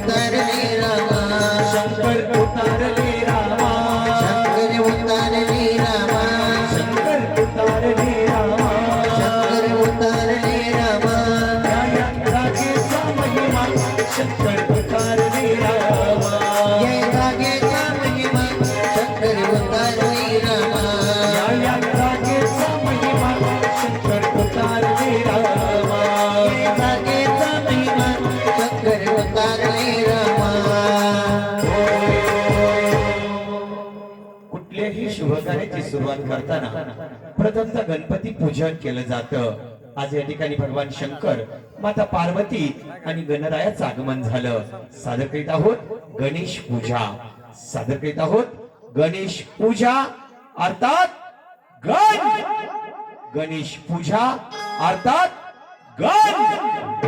उतारले रामा शंकर उतारले रामा शंकर उतारले रामा शंकर उतारले रामा शंकर उतारले रामा या जागेचा महिमा शंकर उतारले रामा या जागेचा महिमा शंकर उतारले रामा या जागेचा महिमा शंकर उतारले रामा या जागेचा महिमा शंकर उतारले रामा कुठल्याही शुभ कार्याची सुरुवात करताना प्रथमतः गणपती पूजन केलं जातं. आज या ठिकाणी भगवान शंकर माता पार्वती आणि गणरायाचं आगमन झालं. सादर करीत आहोत गणेश पूजा. सादर करीत आहोत गणेश पूजा अर्थात गणेश पूजा अर्थात गण.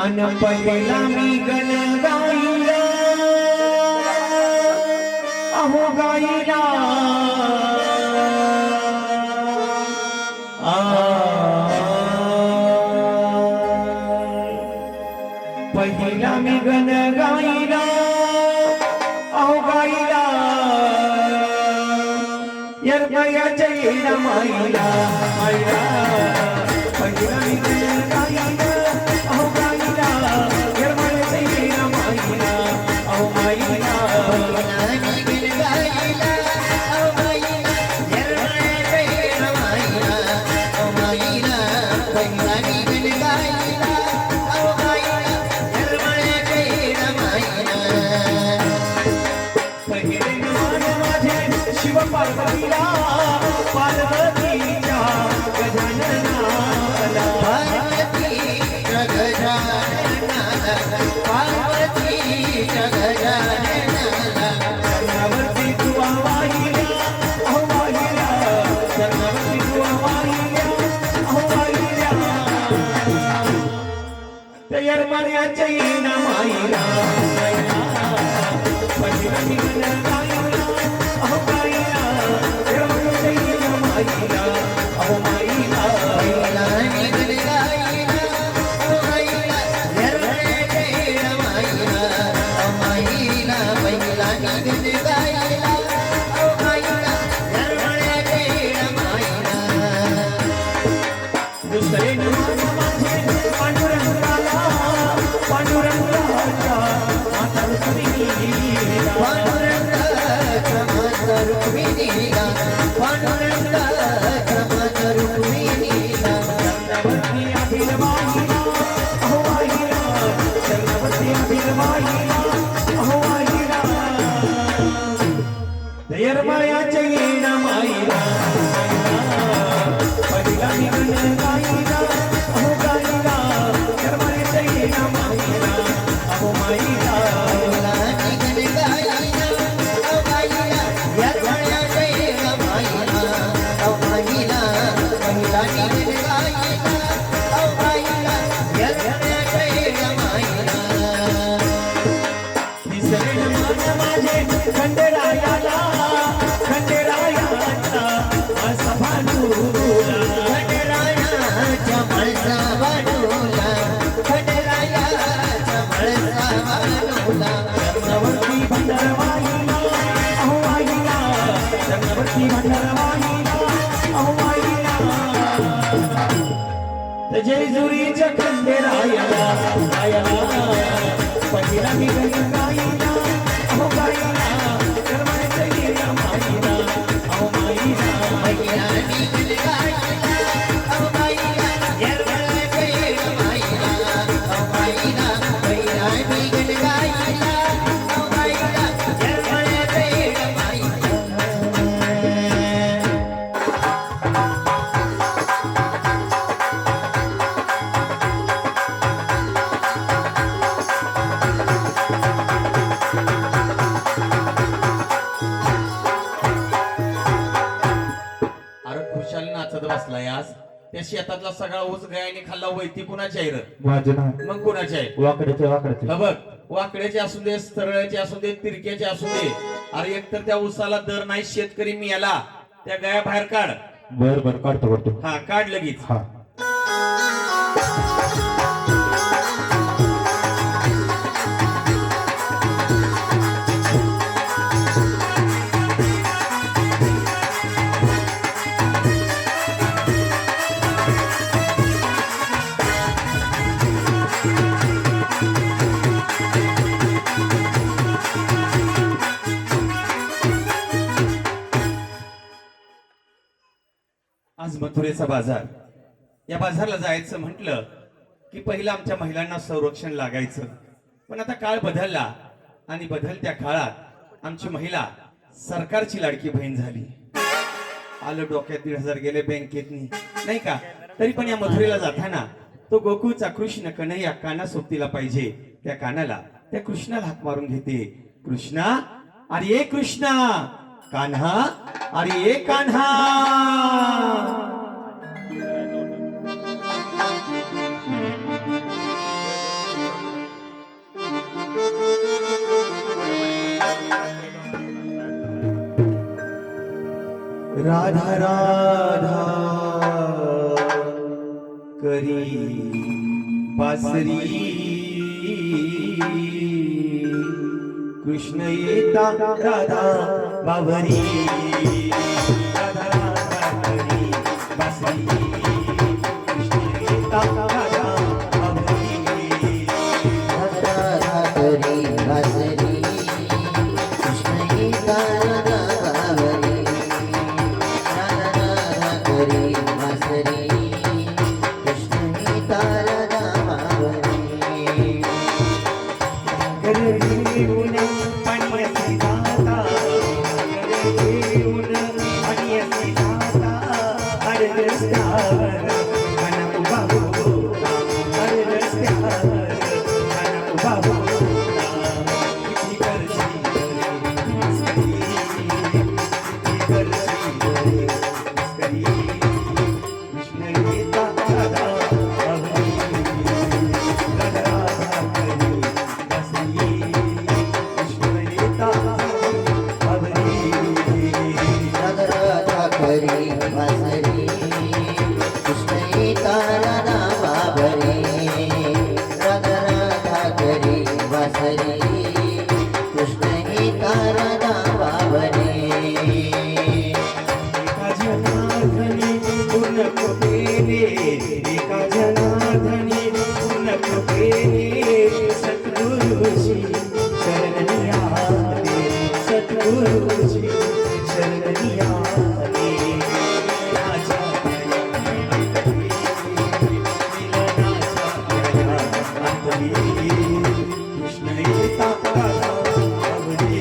अन पहिला मी गण गाईला अहो गाईला पहिला मी गण गाईला अहो गाईला यरमयाच्या येईला माईला माईला पहिला मी गण गाईला अहो गाईला यरमयाच्या येईला माईला अहो माईला शिव पार्वतीला पार्वतीच्या गजाननाला पार्वतीच्या गजाननाला पार्वतीच्या गजाननाला चरणावरती तुवा वाहिल्या अहो वाहिल्या चरणावरती तुवा वाहिल्या अहो वाहिल्या त्या यरमळ्याच्या येईना माईला पहिला मी गण गाईला अहो गाईला यरमळ्याच्या येईना माईला अहो माईला पहिला मी गण गाईला अहो गाईला यरमळ्याच्या येईना माईला अहो माईला पहिला मी गण गाईला अहो गाईला यरमळ्याच्या येईना माईला दुसरे नाम माझे पांडुरंगाला पांडुरंगाच्या माता रुक्मिणीला पांडुरंगाच्या माता रुक्मिणीला पांडुरंगाच्या माता रुक्मिणीला चरणावरती अभिरवाहिला अहो वाहिला चरणावरती अभिरवाहिला अहो वाहिला शरण मान माझे खंडेरायाला असा भांडुला खंडेरायाच्या मळसा बाजूला खंडेरायाच्या मळसा बाजूला रत्नावरती भंडारवाहिला अहो आईला रत्नावरती भंडारवाहिला अहो आईला जेजुरीच्या खंडेरायाला पहिला मी गाईला अहो गाईला कर्माचे गिर्या माईला अहो माईला मैया निघल गाईला अहो बाईला येरवळ कैर माईला अहो बाईला मैया निघल गाईला अहो बाईला येरवळ कैर माईला अरे खुशाल नाचत बसलाय आज त्या शेतातला सगळा ऊस गायने खाल्ला वैती कुणाची आहे रे? माझे नाही मग कुणाची आहे? वाकड्याचे वाकड्याचे हा बघ वाकड्याचे असू दे सरळ्याचे असू दे तिरक्याचे असू दे अरे एकतर त्या ऊसाला दर नाही शेतकरी मी याला त्या गाया बाहेर काढ बर बर काढतो काढतो हा काढ लगेच हा आज मथुरेचा बाजार या बाजारला जायचं म्हटलं की पहिलं आमच्या महिलांना संरक्षण लागायचं पण आता काळ बदलला आणि बदलत्या काळात आमची महिला सरकारची लाडकी बहीण झाली आलं डोक्यात 1,500 गेले बँकेतनी नाही का तरी पण या मथुरेला जाताना तो गोकुळचा कृष्ण कन्हैया काना सोबतीला पाहिजे त्या कानाला त्या कृष्णाला हाक मारून घेते कृष्णा अरे कृष्णा कान्हा अरे कान्हा राधा राधा करी बासरी कृष्ण येता राधा बावरी राधा राधा करी बासरी कृष्ण येता राधा बावरी राधा करी बासरी कृष्ण गीता राधा बावरी राधा राधा करी बासरी कृष्ण गीता राधा बावरी घेऊन पाण्याची जाता घेऊन पाण्याची जाता अरे रस्त्यावर काना उभा होता अरे रस्त्यावर काना उभा होता किती करशी मस्करी किती करशी मस्करी कृष्ण येता राधा बावरी राधा राधा करी बासरी कृष्ण येता बावरी राधा राधा करी बासरी कृष्ण गीता राधा बावरी राधा राधा करी बासरी कृष्ण गीता राधा बावरी एका जनार्दनी पूर्ण कृपेने एका जनार्दनी पूर्ण कृपेने सद्गुरुची शरणनी आले सद्गुरुची शरणनी आले राजा कृष्ण येता राधा बावरी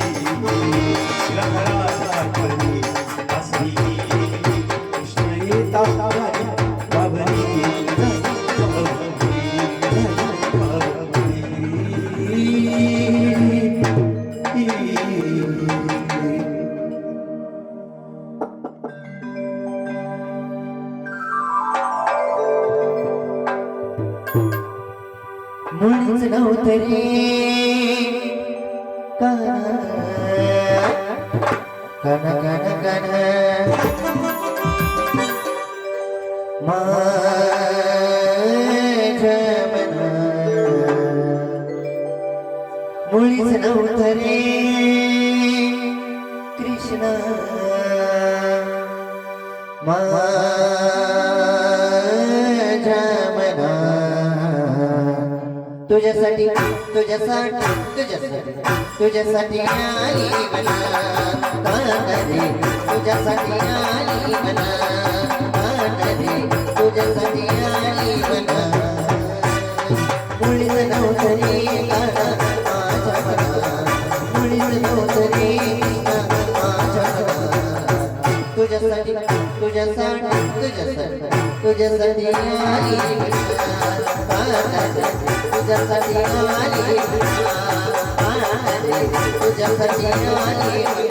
राधा राधा करी बासरी कृष्ण येता राधा बावरी कन कन कन माझ्या मना मुळीच नव्हतं रे कृष्ण माझ्या मना तुझ्यासाठी तुझ्यासाठी तुझ्यासाठी तुझ्यासाठी आली मना कानरे तुझ्यासाठी आली मना कानरे तुझ्यासाठी आली मना मुळीच नव्हतं रे काना माझ्या मना मुळीच नव्हतं रे माझ्या मना तुझ्यासाठी तुझ्यासाठी तुझ्यासाठी तुझ्यासाठी आली तुझ्यासाठी आली तुझ्यासाठी आली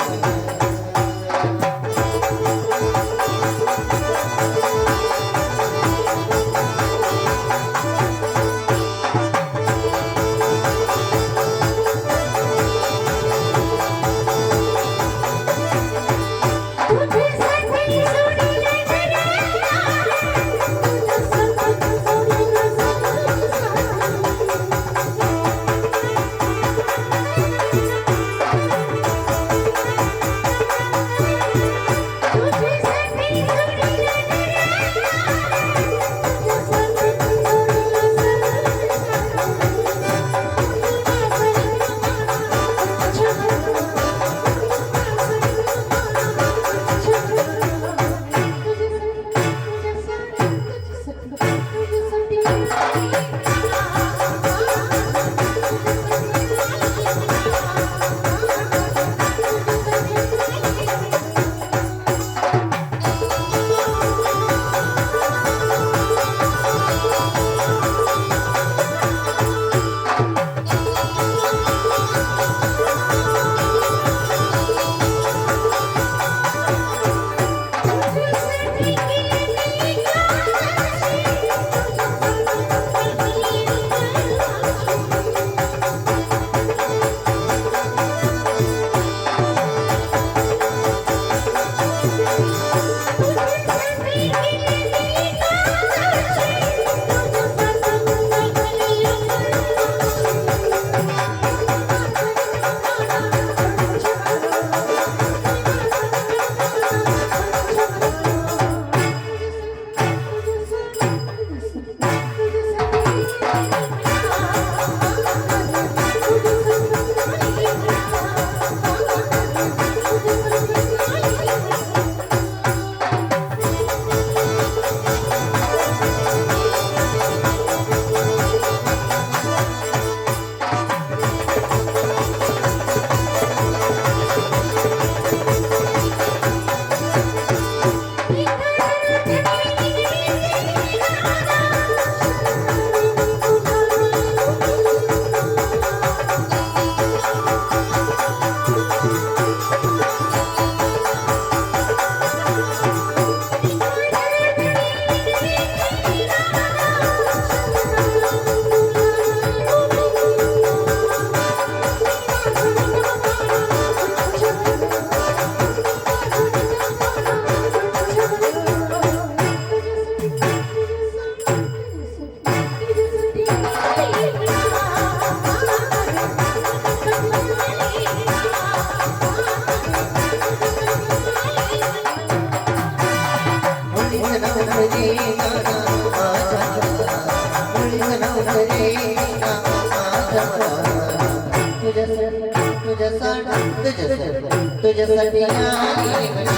तुझ्यासाठी आली म्हणा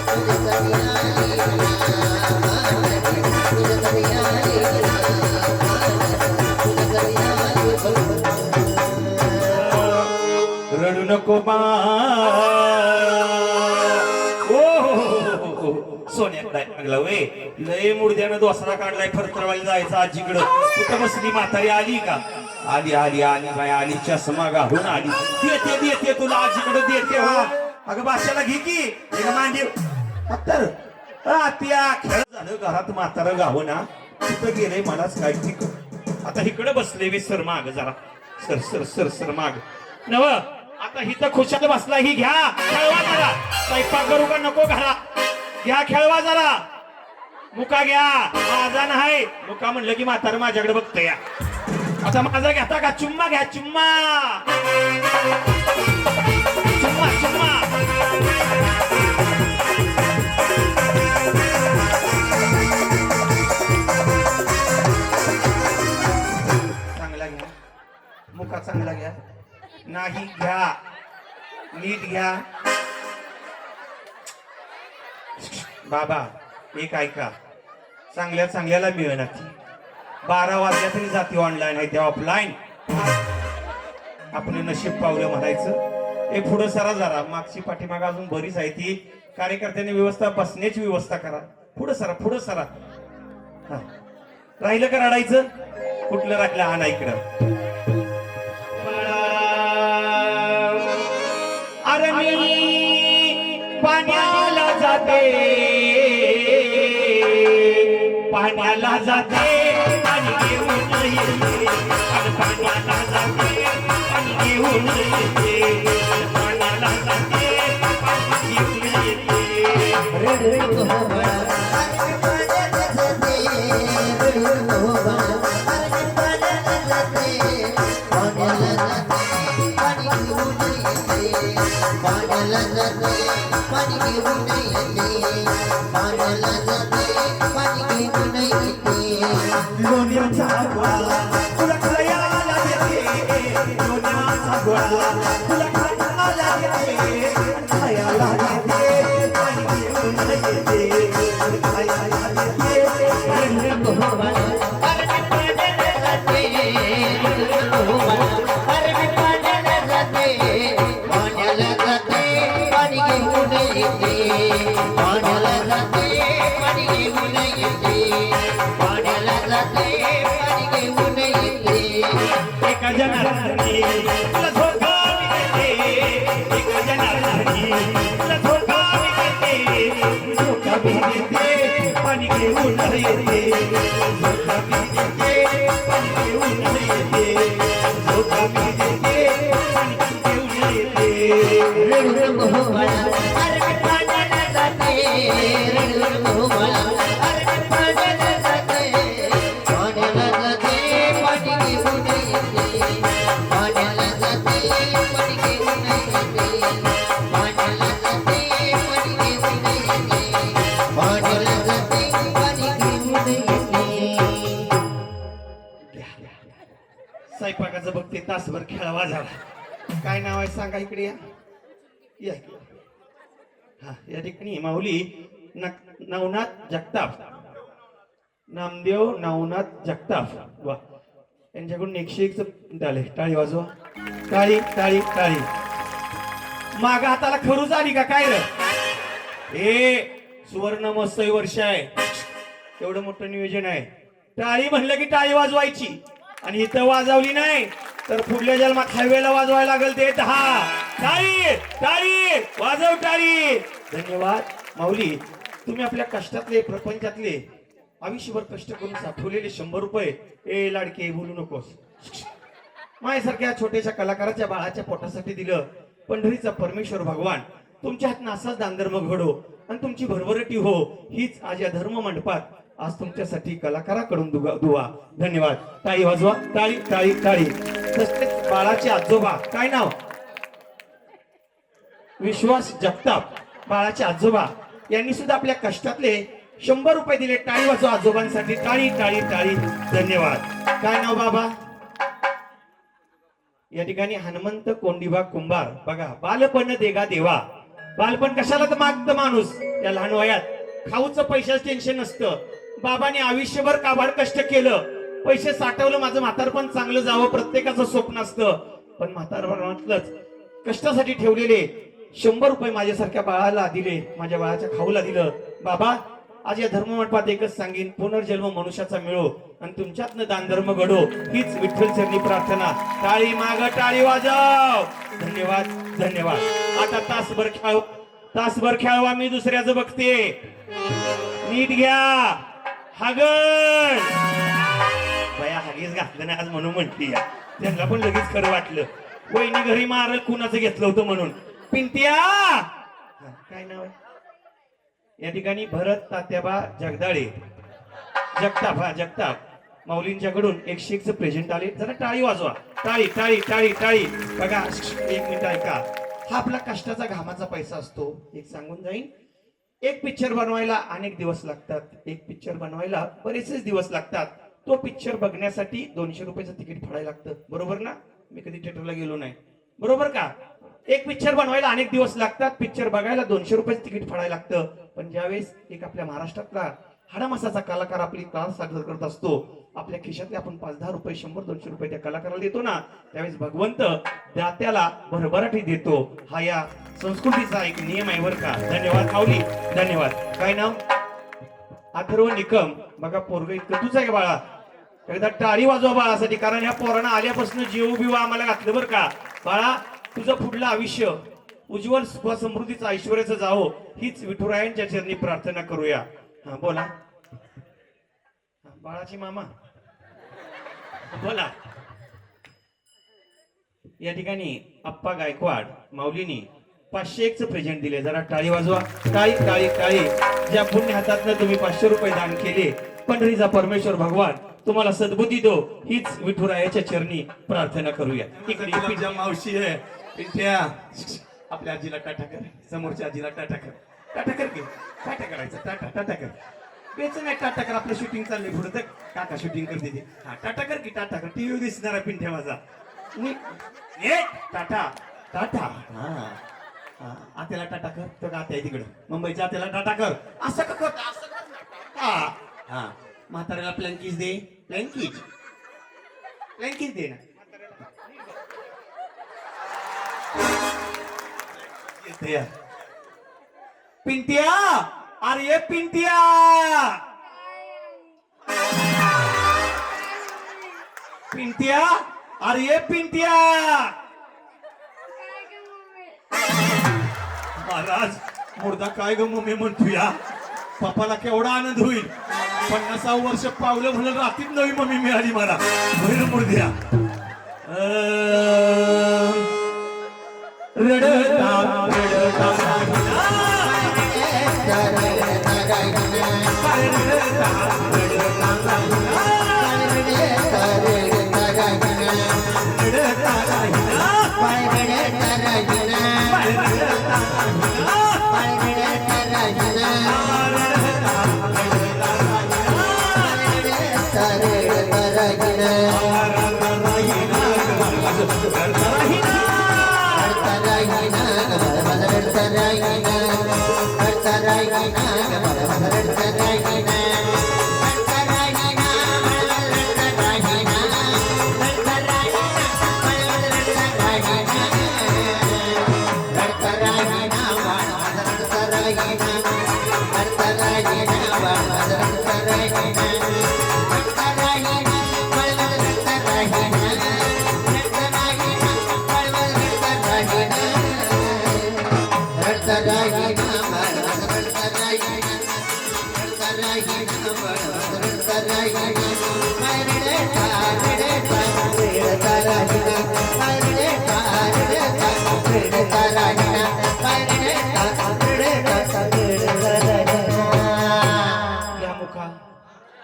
तुझ्यासाठी आली तुझ्यासाठी आली तुझ्यासाठी आली रडू नको मा सोन्याकडे लागला वे लय मुर्द्यानं दोसरा काढलाय फरफरवाली जायचं आजीकडं कुठं बसली म्हातारी आली का आली आली आली बाय आली चष्मा घालून आली देते देते तुला आजीकडे देते हो अगं बाशाला घे की एका मांडी तर त्या खेळ झालं घरात म्हातारं गाव ना तिथं गेलंय मलाच काय ठीक आता इकडे बसले विसर माग जरा सर सर सर सर माग नव आता ही तर खुशाल बसला ही घ्या खेळवा जरा स्वयंपाक करू का नको घरा घ्या खेळवा जरा मुका घ्या माझा नाही मुका म्हणलं की म्हातारं माझ्याकडे बघतोय या आता माझा घेता का चुम्मा घ्या चुम्मा चुम्मा चुम्मा चांगला घ्या मुका चांगला घ्या नाही घ्या नीट घ्या बाबा एक ऐका चांगल्या चांगल्याला मिळणार ती 12 वाजल्या तरी जाती ऑनलाईन आहे त्या ऑफलाईन आपलं नशीब पावलं म्हणायचं हे पुढं सरा जरा मागची पाठीमाग अजून बरीच आहे ती कार्यकर्त्यांनी व्यवस्था बसण्याची व्यवस्था करा पुढं सरा हा राहिलं का रडायचं कुठलं राहिलं हा ना इकडं अरे मी पाण्याला जाते पाण्याला जाते पाणी घेऊन येते अरे पाण्याला जाते पाणी घेऊन येते पाण्याला जाते पाणी घेऊन येते रडू नको बाळा अरे पाण्याला जाते रडू नको बाळा अरे पाण्याला जाते पाण्याला जाते पाणी घेऊन येते पाण्याला जाते पाणी घेऊन येते पाण्याला जाते पाणी घेऊन येते लोण्याचा गोळा तुला खायला देते लोण्याचा गोळा तुला खायला देते खायला देते पाणी घेऊन येते खायला देते रडू नको बाळा अरे पाण्याला जाते रडू नको बाळा अरे पाण्याला जाते पाण्याला जाते पाणी घेऊन येते पाण्याला जाते पाणी घेऊन येते पाण्याला जाते पाणी घेऊन येते एका जनार्दनी तुला धोका देते एका जनार्दनी तुला धोका देते धोका देते पाणी घेऊन येते धोका देते पाणी घेऊन येते धोका देते पाणी घेऊन येते रडू नको बाळा अरे पाण्याला जाते रडू नको बाळा अरे पाण्याला जाते पाण्याला जाते पाणी घेऊन येते पाण्याला जाते पाणी घेऊन येते पाण्याला जाते पाणी घेऊन येते पाण्याला जाते पाणी घेऊन येते स्वयंपाकाचं बघते तासभर खेळावा झाला काय नाव आहे सांगा इकडे या इकडे. हा या ठिकाणी माऊली नवनाथ जगताप नामदेव नवनाथ जगताप वा यांच्याकडून 101 झाले टाळी वाजवा टाळी टाळी टाळी माग हाताला खरूच आली का काय रे हे सुवर्ण महोत्सवी वर्ष आहे एवढं मोठं नियोजन आहे टाळी म्हणलं की टाळी वाजवायची आणि इथं वाजवली नाही तर पुढल्या जन्मात हायवेला वाजवायला लागेल ते 10 टाळी टाळी वाजव टाळी धन्यवाद माऊली तुम्ही आपल्या कष्टातले प्रपंचातले आयुष्यभर कष्ट करून साठवलेले 100 रुपये ए लाडके बोलू नकोस माझ्यासारख्या छोट्याशा कलाकाराच्या बाळाच्या पोटासाठी दिलं पंढरीचा परमेश्वर भगवान तुमच्या हातनं असाच दानधर्म घडो आणि तुमची भरभरटी हो हीच आज या धर्म मंडपात आज तुमच्यासाठी कलाकाराकडून दुवा धन्यवाद टाळी वाजवा टाळी टाळी टाळी तसेच बाळाचे आजोबा काय नाव विश्वास जगताप बाळाचे आजोबा यांनी सुद्धा आपल्या कष्टातले 100 रुपये दिले टाळी वाजवा आजोबांसाठी टाळी टाळी टाळी धन्यवाद काय नाव बाबा या ठिकाणी हनुमंत कोंडिबा कुंभार बघा बालपण देगा देवा बालपण कशाला तर मागतं माणूस या लहान वयात खाऊचं पैशाचं टेन्शन नसतं बाबांनी आयुष्यभर काबाड कष्ट केलं पैसे साठवलं माझं म्हातारपण चांगलं जावं प्रत्येकाचं स्वप्न असतं पण म्हातारपणातलंच कष्टासाठी ठेवलेले 100 रुपये माझ्यासारख्या बाळाला दिले माझ्या बाळाच्या खाऊला दिलं बाबा आज या धर्म मंडपात एकच सांगेन पुनर्जन्म मनुष्याचा मिळो आणि तुमच्यातनं दानधर्म घडो हीच विठ्ठल चरणी प्रार्थना टाळी माग टाळी वाजव धन्यवाद धन्यवाद आता तासभर खेळवा मी दुसऱ्याचं बघते नीट घ्या हगण बया हगीच घातलं नाही आज म्हणून म्हणती त्यांना पण लगेच खरं वाटलं वहिनी घरी मारल कुणाचं घेतलं होतं म्हणून. पिंट्या काय नाव आहे या ठिकाणी? भरत तात्याबा जगदाळे जगताप. हा जगताप माऊलींच्याकडून 101चं प्रेझेंट आले. जरा टाळी वाजवा. टाळी टाळी टाळी टाळी. बघा एक मिनिट ऐका. हा आपला कष्टाचा घामाचा पैसा असतो. एक सांगून जाईन, एक पिक्चर बनवायला अनेक दिवस लागतात. एक पिक्चर बनवायला बरेचसे दिवस लागतात. तो पिक्चर बघण्यासाठी 200 रुपयाचं तिकीट फाडायला लागतं. बरोबर ना? मी कधी थिएटरला गेलो नाही. बरोबर का? एक पिक्चर बनवायला अनेक दिवस लागतात. पिक्चर बघायला 200 रुपयाचं तिकीट फाडायला लागतं. पण ज्यावेळेस एक आपल्या महाराष्ट्रातला हाडामासाचा कलाकार आपली कला सादर करत असतो, आपल्या खिशातले आपण 5-10 रुपये 100-200 रुपये त्या कलाकाराला देतो ना, त्यावेळेस भगवंत दात्याला भरभराटी देतो. हा या संस्कृतीचा एक नियम आहे बरं का. धन्यवाद माऊली, धन्यवाद. काय नाव? अथर्व निकम. बघा पोरग इतकं तुझं आहे बाळा. एकदा टाळी वाजवा बाळासाठी, कारण या पोरानं आल्यापासून जीव बिव आम्हाला घातलं बरं का. बाळा तुझं पुढलं आयुष्य उज्ज्वल सुख समृद्धीचं ऐश्वर्याचं जावो हीच विठुरायांच्या चरणी प्रार्थना करूया. हा बोला. बाळाची मामा बोला. या ठिकाणी अप्पा गायकवाड माऊलीनी 501चं प्रेझेंट दिले. जरा टाळी वाजवा. टाळी टाळी टाळी. ज्या पुण्य हातातनं तुम्ही 500 रुपये दान केले, पंढरीचा परमेश्वर भगवान तुम्हाला सद्बुद्धी दो हीच विठुरायाच्या चरणी प्रार्थना करूया. इकडे तुझ्या मावशी आहे पिंट्या. आपल्या आजीला टाटा कर. समोरच्या आजीला टाटा कर. टाटा कर की. टाटा करायचं. टाटा टाटा कर. बेच नाही टाटा कर. आपलं शूटिंग चाललंय पुढे तर काका शूटिंग करते ते. हा टाटा कर की. टाटा कर. टीव्ही दिसणार आहे पिंट्या माझा. टाटा टाटा. हा आत्याला टाटा कर. तो का आत्या आहे तिकडं मुंबईच्या आत्याला टाटा कर. असं का करत? असं कर. हा हा. म्हाताऱ्याला प्लँकीज दे. प्लँकीज प्लँकीज दे ना. पिंट्या. अरे पिंट्या. पिंट्या. अरे पिंट्या. महाराज मुर्दा काय ग मम्मी म्हणतो या. पप्पाला केवढा आनंद होईल. 50 वर्ष पावलं म्हणून रात्रीत नवी मम्मी मिळाली मला. भैर मुर्द्या. रडता रडता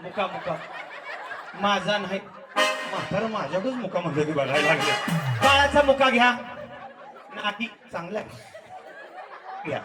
मुका मुका माझा नाही. म्हातारा माझ्याकडेच मुका म्हणलं की बघायला लागलं. बाळाचा मुका घ्या. नाती चांगला घ्या.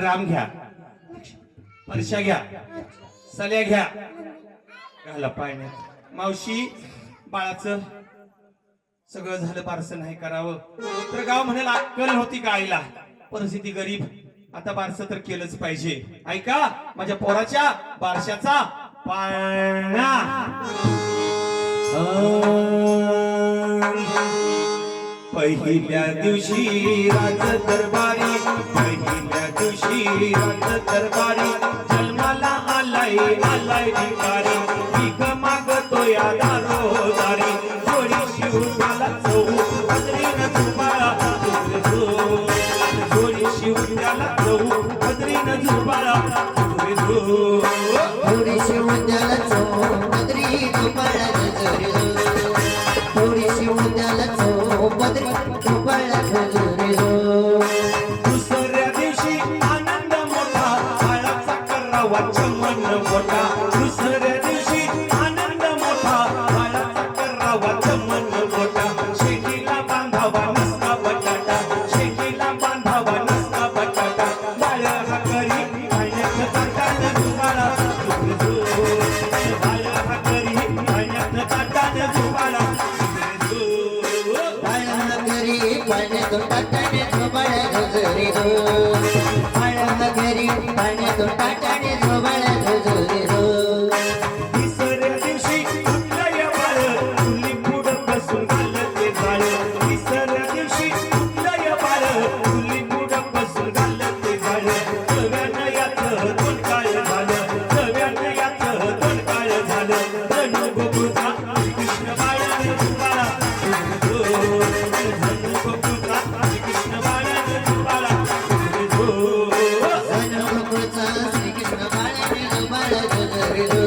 राम घ्या. परशा घ्या. सल्या घ्या. घाला पाण्यात. मावशी बाळाचं सगळं झालं. बारसं नाही करावं तर गाव म्हणाल अक्कल होती का आईला. परिस्थिती गरीब. आता बारसं तर केलंच पाहिजे. ऐका माझ्या पोराच्या बारशाचा पाळणा. पहिल्या दिवशी राज दरबारी. पहिल्या दिवशी रात्र दरबारी जन्माला आलाय आलाय भिकारी भीक मागतो या दारोदारी जोडी शिवण्याला चौ पदरीन झुबाळा जोडी शिवण्याला चौ पदरीन झुबाळा थोडीशी उद्याला चो पदरी झोपाळा झुजरी झो थोडीशी उद्याला चो पदरी झोपाळा झुजरी झो दुसऱ्या दिवशी आनंद मोठा बाळाचा करावा चमन मोठा दुसऱ्या दिवशी आनंद मोठा बाळाचा करावा चमन मोठा शेतीला बांधावा नसता बटाटा शेतीला बांधावा नसता बटाटा बाळ हा करी पाण्यात ताटान झुबाळा बाळ हा करी पाण्यात ताटान झुबाळा घरी पाण्यात टाटाने झोबाळा झुजरी झो घरी पाण्यात टाटाने झोबाळा झुजरी झो तिसऱ्या दिवशी उठलंय बाळ तुली पुढं बसून घालत ते जाळ तिसऱ्या दिवशी उठलंय बाळ तुली पुढं बसून घालत ते जाळ सगळ्यांना याचं दोन काळ झालं सगळ्यांना याचं दोन काळ झालं जणू गोकुळचा कृष्ण बाळाने झुबाळा जणू गोकुळचा कृष्ण बाळाने झुबाळा गोकुळचा श्रीकृष्ण बाळाने झोबाळा झुजरी झो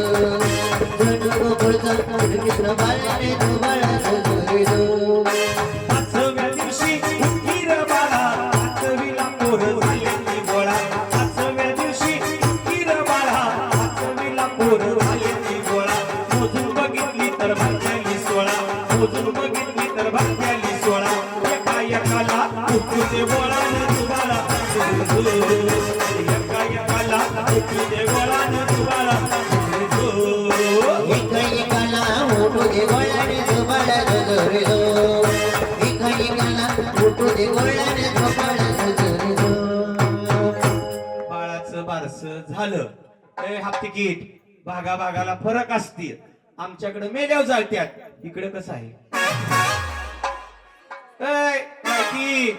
गोकुळचा श्रीकृष्ण बाळाने झोबाळा झुजरी झो पाचव्या दिवशी उठली र बाळा पाचवीला पोरं झाली ती गोळा पाचव्या दिवशी उठली र बाळा पाचवीला पोरं झाली ती गोळा मोजून बघितली तर भाग्याली 16 मोजून बघितली तर भाग्याली 16 एका एकाला उठू दे गोळानं झुबाळा एका एकाला उठू दे गोळानं झुबाळा एकाला उठू दे गोळाने झोबाळा झुजरी झो एकाला उठू दे गोळाने झोबाळा झुजरी झो बाळाचं बारस झालं ए हाफ तिकीट भागा भागाला फरक असतील आमच्याकडे मेल्यावर जाळत्यात इकडे कसं आहे ए, माहिती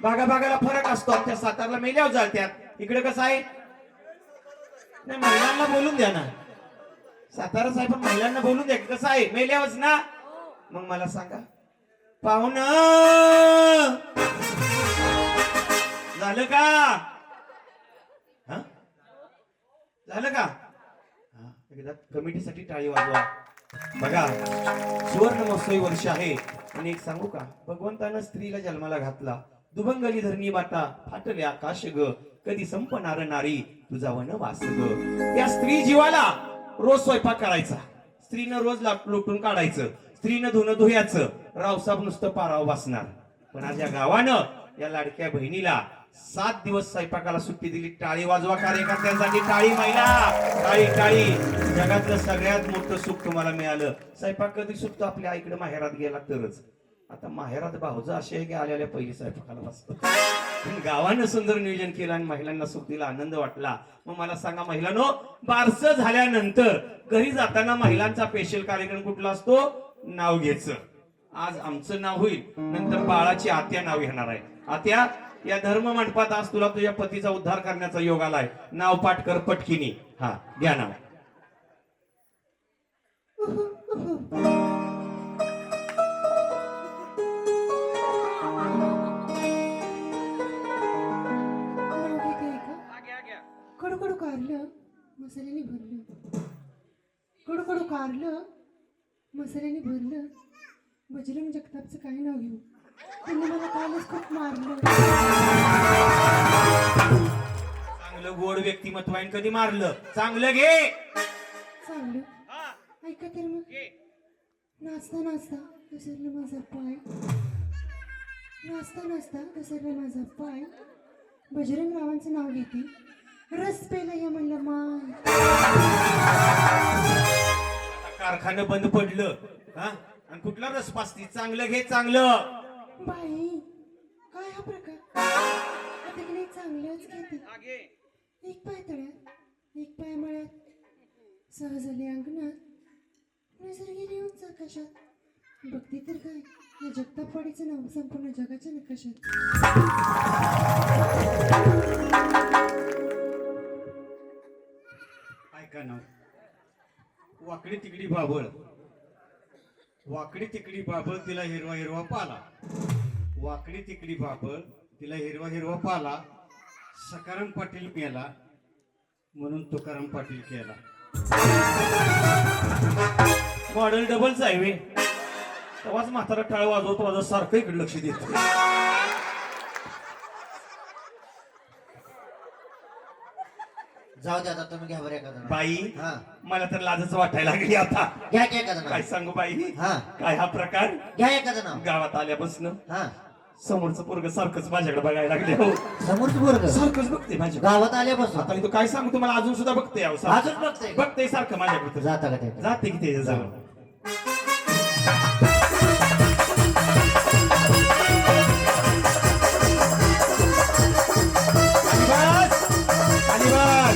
भागा भागाला फरक असतो आमच्या सातारला मेल्यावर जाळत्यात इकडे कसं आहे नाही महिलांना बोलून द्या ना सातारा साहेब पण महिलांना बोलून द्या कसं आहे मेल्यावरच ना मग मला सांगा पाहुण झालं का हा झालं का हा, एकदा कमिटीसाठी टाळी वाजवा बघा सुवर्ण महोत्सवी वर्ष आहे आणि एक सांगू का भगवंतानं स्त्रीला जन्माला घातला दुभंगली धरणी माता फाटले आकाश ग कधी संपणार नारी तुझा वनवास ग या स्त्री जीवाला रोज स्वयंपाक करायचा स्त्रीनं रोज लुटून काढायचं स्त्रीनं धुणं धुयाचं रावसाहेब नुसतं पाराव बसणार पण आज या गावानं या लाडक्या बहिणीला 7 दिवस स्वयंपाकाला सुट्टी दिली टाळी वाजवा कार्यकर्त्यांसाठी टाळी महिला टाळी टाळी जगातलं सगळ्यात मोठं सुख तुम्हाला मिळालं स्वयंपाक कधी सुटतो आपल्या आईकडे माहेरात गेला तरच आता माहेरात भाऊजा असे आहे की आलेल्या पहिली स्वयंपाकाला बसतो पण गावानं सुंदर नियोजन केलं आणि महिलांना सुख दिला आनंद वाटला मग मला सांगा महिलांनो बारस झाल्यानंतर घरी जाताना महिलांचा स्पेशल कार्यक्रम कुठला असतो नाव घ्यायचं आज आमचं नाव होईल नंतर बाळाची आत्या नाव घेणार आहे आत्या या धर्म मंडपात आज तुला तुझ्या पतीचा उद्धार करण्याचा योग आलाय नाव पाठ कर पटकिनी हा घ्या नाव कडकडू कारलं मसाल्याने भरलं कडकडू कारलं मसाल्याने भरलं बजरंग जगतापचं काय नाव घेऊ त्यांनी मला कालच खूप मारलं चांगलं गोड व्यक्तिमत्व आहे कधी मारलं चांगलं घे चांगलं ऐका तर मग नाचता नाचता घसरलं माझा पाय नाचता नाचता घसरलं माझा पाय बजरंग रावांचं नाव घेते रस पेला या म्हणलं माय कारखानं बंद पडलं हा आणि कुठला रस पासती चांगलं घे चांगलं बाई काय हा प्रकार आता की नाही चांगलंच घेते एक पाय तळ्यात एक पाय मळ्यात सहज आले अंगणात नजर गेली उंच आकाशात बघते तर काय या जगतापवाडीचं नाव संपूर्ण जगाच्या नकाशात. ऐका ना, वाकडी तिकडी बाबळ, वाकडी तिकडी बाबळ, तिला हिरवा हिरवा पाला. वाकडी तिकडी बाबळ, तिला हिरवा हिरवा पाला. सकाराम पाटील मेला म्हणून तुकाराम पाटील केला. मॉडेल डबलच आहे वे. तेव्हाच म्हातारा टाळ वाजवतो वाजवत सारखं इकडे लक्ष देत. जाऊ दे आता, तुम्ही घ्या बरं एखादं नाव. बाई हा मला तर लाजच वाटायला लागली आता. घ्या की एखादं काय नाव. सांगू बाई, हा काय हा प्रकार. घ्या एखादं नाव. गावात आल्यापासून हा समोरचं पोरग सारखंच माझ्याकडे बघायला लागले. हो समोरच वर्ग सारखंच बघते माझ्या. गावात आल्यापासून आता मी तो काय सांगू तुम्हाला, अजून सुद्धा बघते अहो, अजून बघते का? बघते सारखं माझ्याकडे. जाता का ते? जाते की ते जाऊन. अलिबाग, अलिबाग.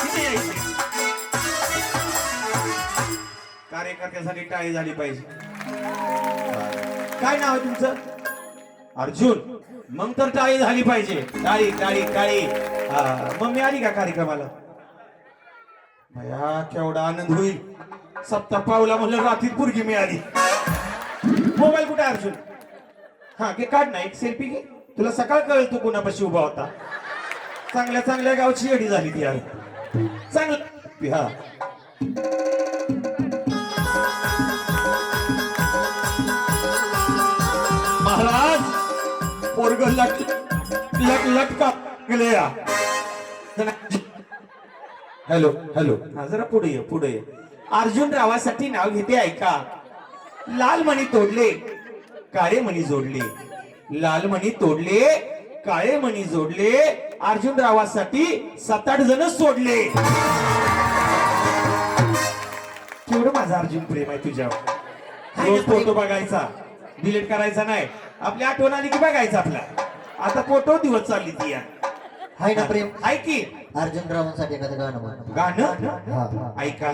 किती यायचे? कार्यकर्त्यासाठी टाळी झाली पाहिजे. काय नाव आहे तुमचं? अर्जुन. मग तर टाळी झाली पाहिजे. टाळी टाळी टाळी. मग मी आली का कार्यक्रमाला? भया केवढा आनंद होईल. सप्ताह पावला म्हणलं रात्रीत पोरगी मिळाली. मोबाईल कुठे आहे अर्जुन? हा घे, काढ ना एक सेल्फी घे. तुला सकाळ कळेल तू कोणापाशी उभा होता. चांगल्या चांगल्या गावची येडी झाली ती यार. चांगलं. हा महाराज पोरग लट लट लटका गेले. Hello hello. हा जरा पुढे ये पुढे ये. अर्जुन रावासाठी नाव घेते ऐका. लाल मणी तोडले काळे मणी जोडले. लाल मणी तोडले काळे मणी जोडले. अर्जुन रावासाठी 7-8 जण सोडले. केवढं माझा अर्जुन प्रेम आहे तुझ्यावर. रोज फोटो बघायचा, डिलीट करायचा नाही. आपली आठवण आली की बघायचा आपला. आता फोटो दिवस चालली ती या. हाय ना प्रेम. आहे की अर्जुन रावांसाठी एखादं गाणं म्हण. गाणं हा ऐका.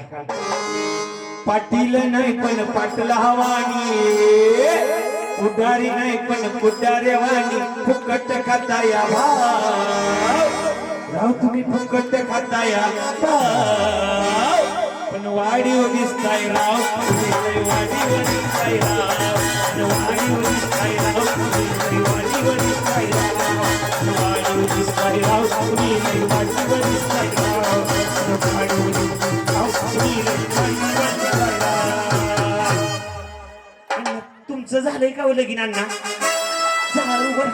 पाटील नाही पण पाटला हवानी. पुढारी नाही पण पुढारेवानी. फुकट खाता या भाव. राव तुम्ही फुकट खाता या भाव. पण वाढीव दिसताय राव तुम्ही लय वाढीव दिसताय राव. पण वाढीव दिसताय राव तुम्ही लय वाढीव दिसताय राव. पण वाढीव दिसताय राव तुम्ही लय वाढीव दिसताय राव. पण वाढीव दिसताय राव तुम्ही लय वाढीव दिसताय राव. अण्णा, तुमचं झालंय का हो लगीन अण्णा? झालं बरं.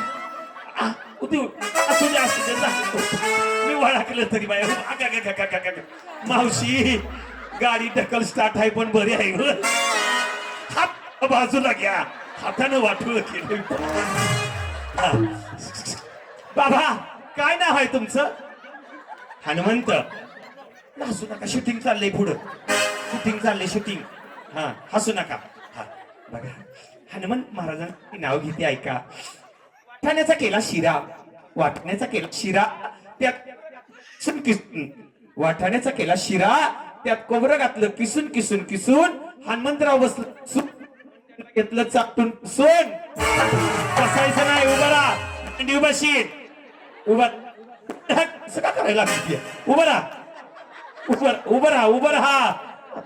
असू दे जा. मी वळखलं तरी बाय. मावशी गाडी ढकल स्टार्ट आहे पण बरी आहे. हात बाजूला घ्या. हातानं वाटूळ केलं. बाबा काय नाव आहे तुमचं? हनुमंत. हसू नका, शूटिंग चाललंय पुढं. शूटिंग चाललंय शूटिंग. हा हसू नका. हा बघा हनुमंत महाराजांनी नाव घेते ऐका. वाटण्याचा केला शिरा. वाटण्याचा केला शिरा त्यात वाटाण्याचा केला शिरा. त्यात कोबरं घातलं किसून किसून किसून. हनुमंतराव बसलं घेतलं चाटून सोन. बसायचं नाही, उभं राहा. मांडी बशीन उभा. सगळं करायला लागते. उभं राहा उभं राहा उभं राहा.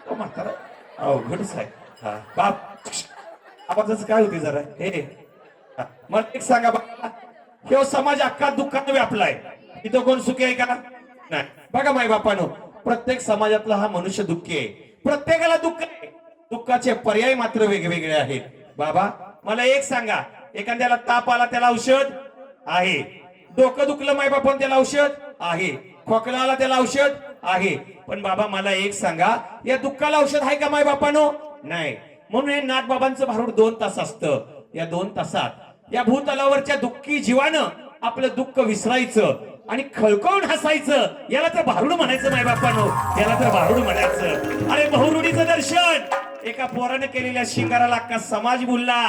म्हातारा अवघडच आहे. हा बाप आवाजाचं काय होते जरा हे. मला एक सांगा बाबा, हे समाज अख्खा दुःखात व्यापलाय. इथं कोण सुखी आहे का? नाही. बघा माय बापानो, प्रत्येक समाजातला हा मनुष्य दुःखी आहे. प्रत्येकाला दुःख आहे. दुःखाचे पर्याय मात्र वेगवेगळे आहेत. बाबा मला एक सांगा, एखाद्याला ताप आला त्याला औषध आहे. डोकं दुखलं माय बापान त्याला औषध आहे. खोकला आला त्याला औषध आहे. पण बाबा मला एक सांगा, या दुःखाला औषध आहे का माय बापानो? नाही. म्हणून हे नाथबाबांचं भारूड 2 तास असतं. या 2 तासात या भूतलावरच्या दुःखी जीवानं आपलं दुःख विसरायचं आणि खळखळून हसायचं. याला तर भारूड म्हणायचं माय बापानो. याला तर भारूड म्हणायचं. अरे बहुरुडीचं दर्शन. एका पोराने केलेल्या शिंगाराला अख्खा समाज बोलला.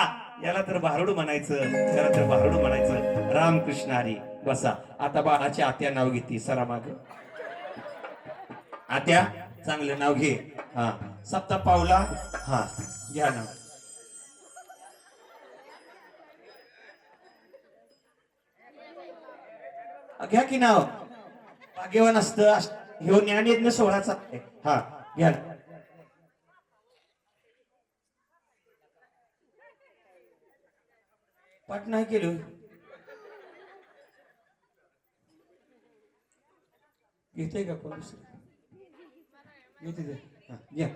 याला तर भारूड म्हणायचं. याला तर भारूड म्हणायचं. रामकृष्ण हरी. बसा. आता बाळाची आत्या नाव घेते सरा माग. आत्या चांगलं नाव घे. हा सप्ता पावला. हा घ्या नाव. घ्या की नाव. भाग्यवान असतं ह्यो ज्ञानयज्ञ सोहळाचा. हा घ्या. पाठ नाही केलं. घेते का कोण घेते ते. हा, घ्या.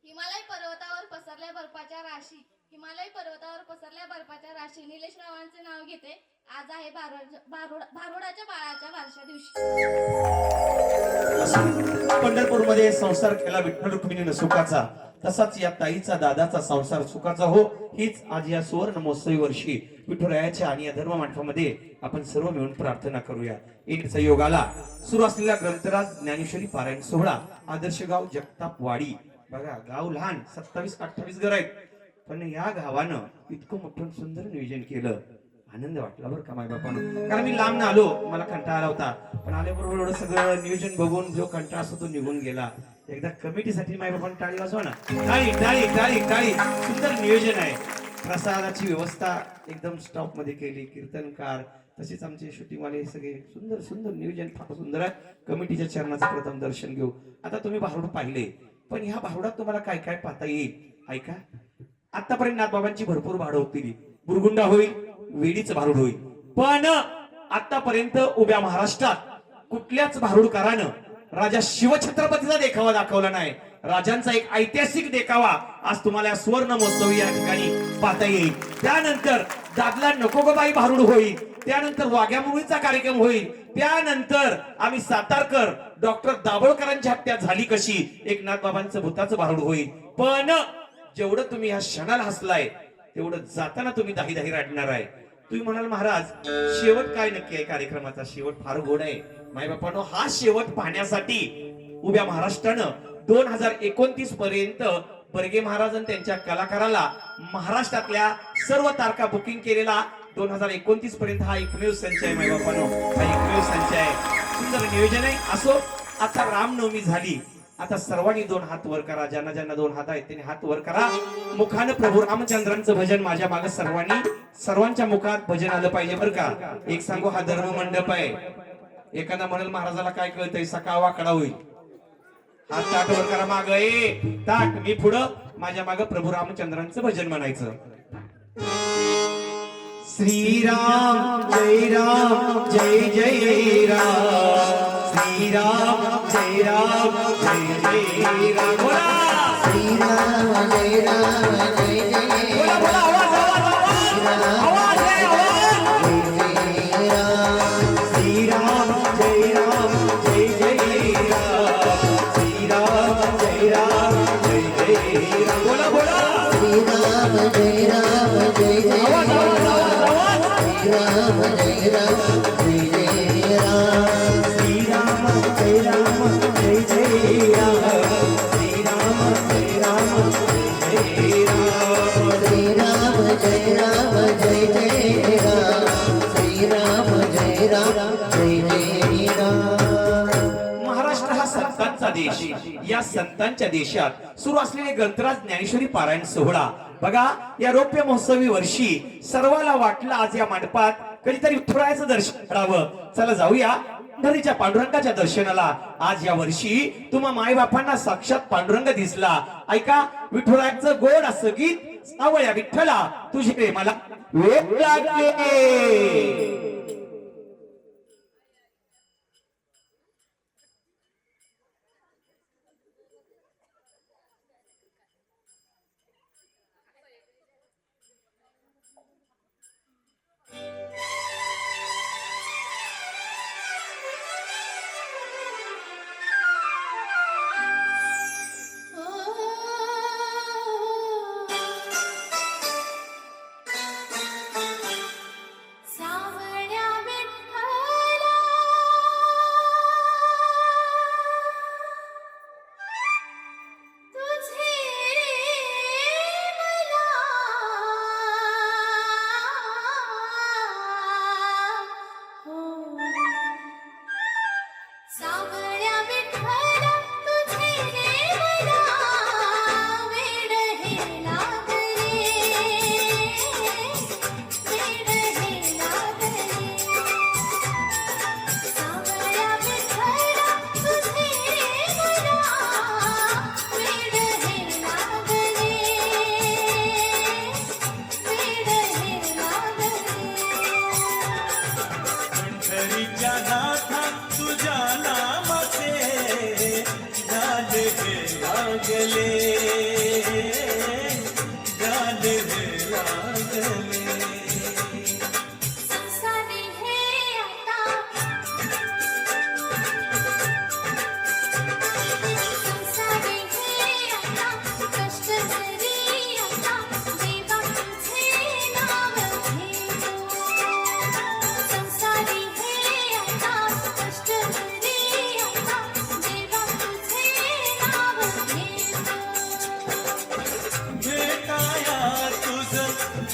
हिमालय पर्वतावर पसरल्या बर्फाच्या राशी. हिमालय पर्वतावर पसरल्या बर्फाच्या राशी. निलेश रावांचे नाव घेते. आज आहे भारुडाच्या बाळाच्या बारशा दिवशी. पंढरपूरमध्ये संसार केला विठ्ठल रुक्मिणीनं सुखाचा, तसाच या ताईचा दादाचा संसार सुखाचा हो. हीच आज या सुवर्ण महोत्सवी वर्षी विठुरायाच्या आणि या धर्म मंडपामध्ये आपण सर्व मिळून प्रार्थना करूया. येण्याचा योग आला. सुरू असलेला ग्रंथराज ज्ञानेश्वरी पारायण सोहळा आदर्श गाव जगतापवाडी. बघा गाव लहान 27-28 घर आहेत, पण या गावानं इतकं मोठं सुंदर नियोजन केलं. आनंद वाटला बरं का माय बापानं. कारण मी लांब आलो, मला कंटाळा आला होता, पण आल्याबरोबर एवढं सगळं नियोजन बघून जो कंटाळा असतो तो निघून गेला. एकदा कमिटीसाठी माय बापानं टाळी वाजवा ना. टाळी टाळी टाळी टाळी. सुंदर नियोजन आहे. प्रसादाची व्यवस्था एकदम स्टॉप मध्ये केली. कीर्तनकार तसेच आमचे शूटिंगवाले सगळे सुंदर सुंदर नियोजन फार सुंदर आहे. कमिटीच्या चरणाचं प्रथम दर्शन घेऊ. आता तुम्ही भारुड पाहिले, पण ह्या भारुडात तुम्हाला काय काय पाहता येईल ऐका. आतापर्यंत नाथबाबांची भरपूर भाडं होती. बुरगुंडा होईल, वेडीच भारूड होईल, पण आतापर्यंत उभ्या महाराष्ट्रात कुठल्याच भारूडकारानं राजा शिवछत्रपतीचा देखावा दाखवला नाही. राजांचा एक ऐतिहासिक देखावा आज तुम्हाला सुवर्ण महोत्सव या ठिकाणी पाहता येईल. त्यानंतर दादला नकोगोबाई भारूड होईल. त्यानंतर वाघ्या मुळीचा कार्यक्रम होईल. त्यानंतर आम्ही सातारकर डॉक्टर दाभोळकरांची हत्या झाली कशी एकनाथ बाबांचं भूताचं भारूड होईल. पण जेवढं तुम्ही ह्या क्षणाला हसलाय तेवढं जाताना तुम्ही दाही दाही रडणार आहे. तुम्ही म्हणाल महाराज शेवट काय नक्की आहे कार्यक्रमाचा? शेवट फार गोड आहे मायबापांनो. हा शेवट पाहण्यासाठी उभ्या महाराष्ट्रानं 2029 पर्यंत बर्गे महाराज आणि त्यांच्या कलाकाराला महाराष्ट्रातल्या सर्व तारखा बुकिंग केलेला 2029 पर्यंत हा एकमेव संच आहे मायबापांनो. हा एकमेव संच आहे. सुंदर नियोजन आहे. असो, आता रामनवमी झाली. आता सर्वांनी 2 हात वर करा. ज्यांना ज्यांना 2 हात आहेत त्यांनी हात वर करा. मुखानं प्रभू रामचंद्रांचं भजन माझ्या मागे सर्वांच्या मुखात भजन आलं पाहिजे बरं का. एक सांगू, हा धर्म मंडप आहे. एखादा म्हणाल महाराजाला काय कळतंय, सकाळ वाकडा होईल. हात ताट वर करा. माग ताट, मी पुढं, माझ्या मागे प्रभू रामचंद्रांचं भजन म्हणायचं. श्रीराम जय राम जय जय राम. श्रीराम जय राम जय जय राम. बोला श्रीराम जय राम जय जय बोला बोला. आवाज आवाज आवाज आहे आवाज. श्रीराम जय राम जय जय राम. श्रीराम जय राम जय जय राम. बोला बोला. श्रीराम जय राम जय जय आवाज आवाज आवाज आवाज. श्रीराम जय राम जय जय राम. श्रीराम जय राम जय जय राम. श्रीराम जय राम जय जय राम. श्रीराम जय राम जय जय राम. श्रीराम जय राम जय जय राम. महाराष्ट्र हा संतांचा देश. या संतांच्या देशात सुरू असलेले ग्रंथराज ज्ञानेश्वरी पारायण सोहळा बघा. या रौप्य महोत्सवी वर्षी सर्वाला वाटलं आज या मंडपात कधीतरी विठुरायाचं दर्शन करावं. चला जाऊया घरीच्या पांडुरंगाच्या दर्शनाला. आज या वर्षी तुम्हा माय बापांना साक्षात पांडुरंग दिसला. ऐका विठुरायाचं गोड असं गीत. सावळ्या विठ्ठला तुझे प्रेमाला वेळ लागले. सावळ्या विठ्ठला तुझे मला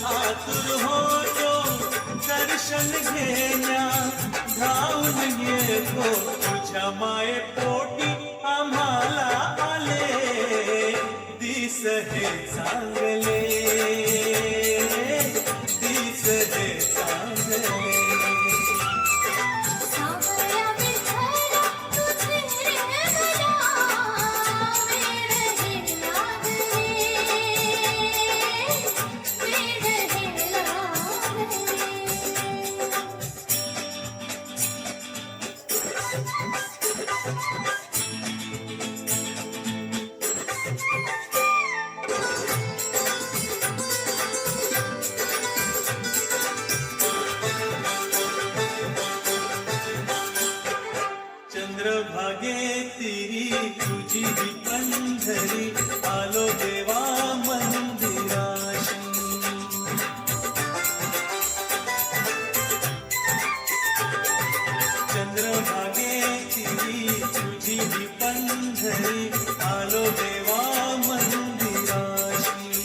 आतुर होतो दर्शन घेण्या धावून येतो तुझ्या माये पोटी आम्हाला आले दिस हे चांगले दिस हे चांगले सावया विठ्ठला तुझे रे मला वेड हे लागले वेड हे लागले चंद्रभागे तिरी तुझी ही पंढरी आलो देवा मंदिराशी चंद्रभागे तिरी तुझी ही पंढरी आलो देवा मंदिराशी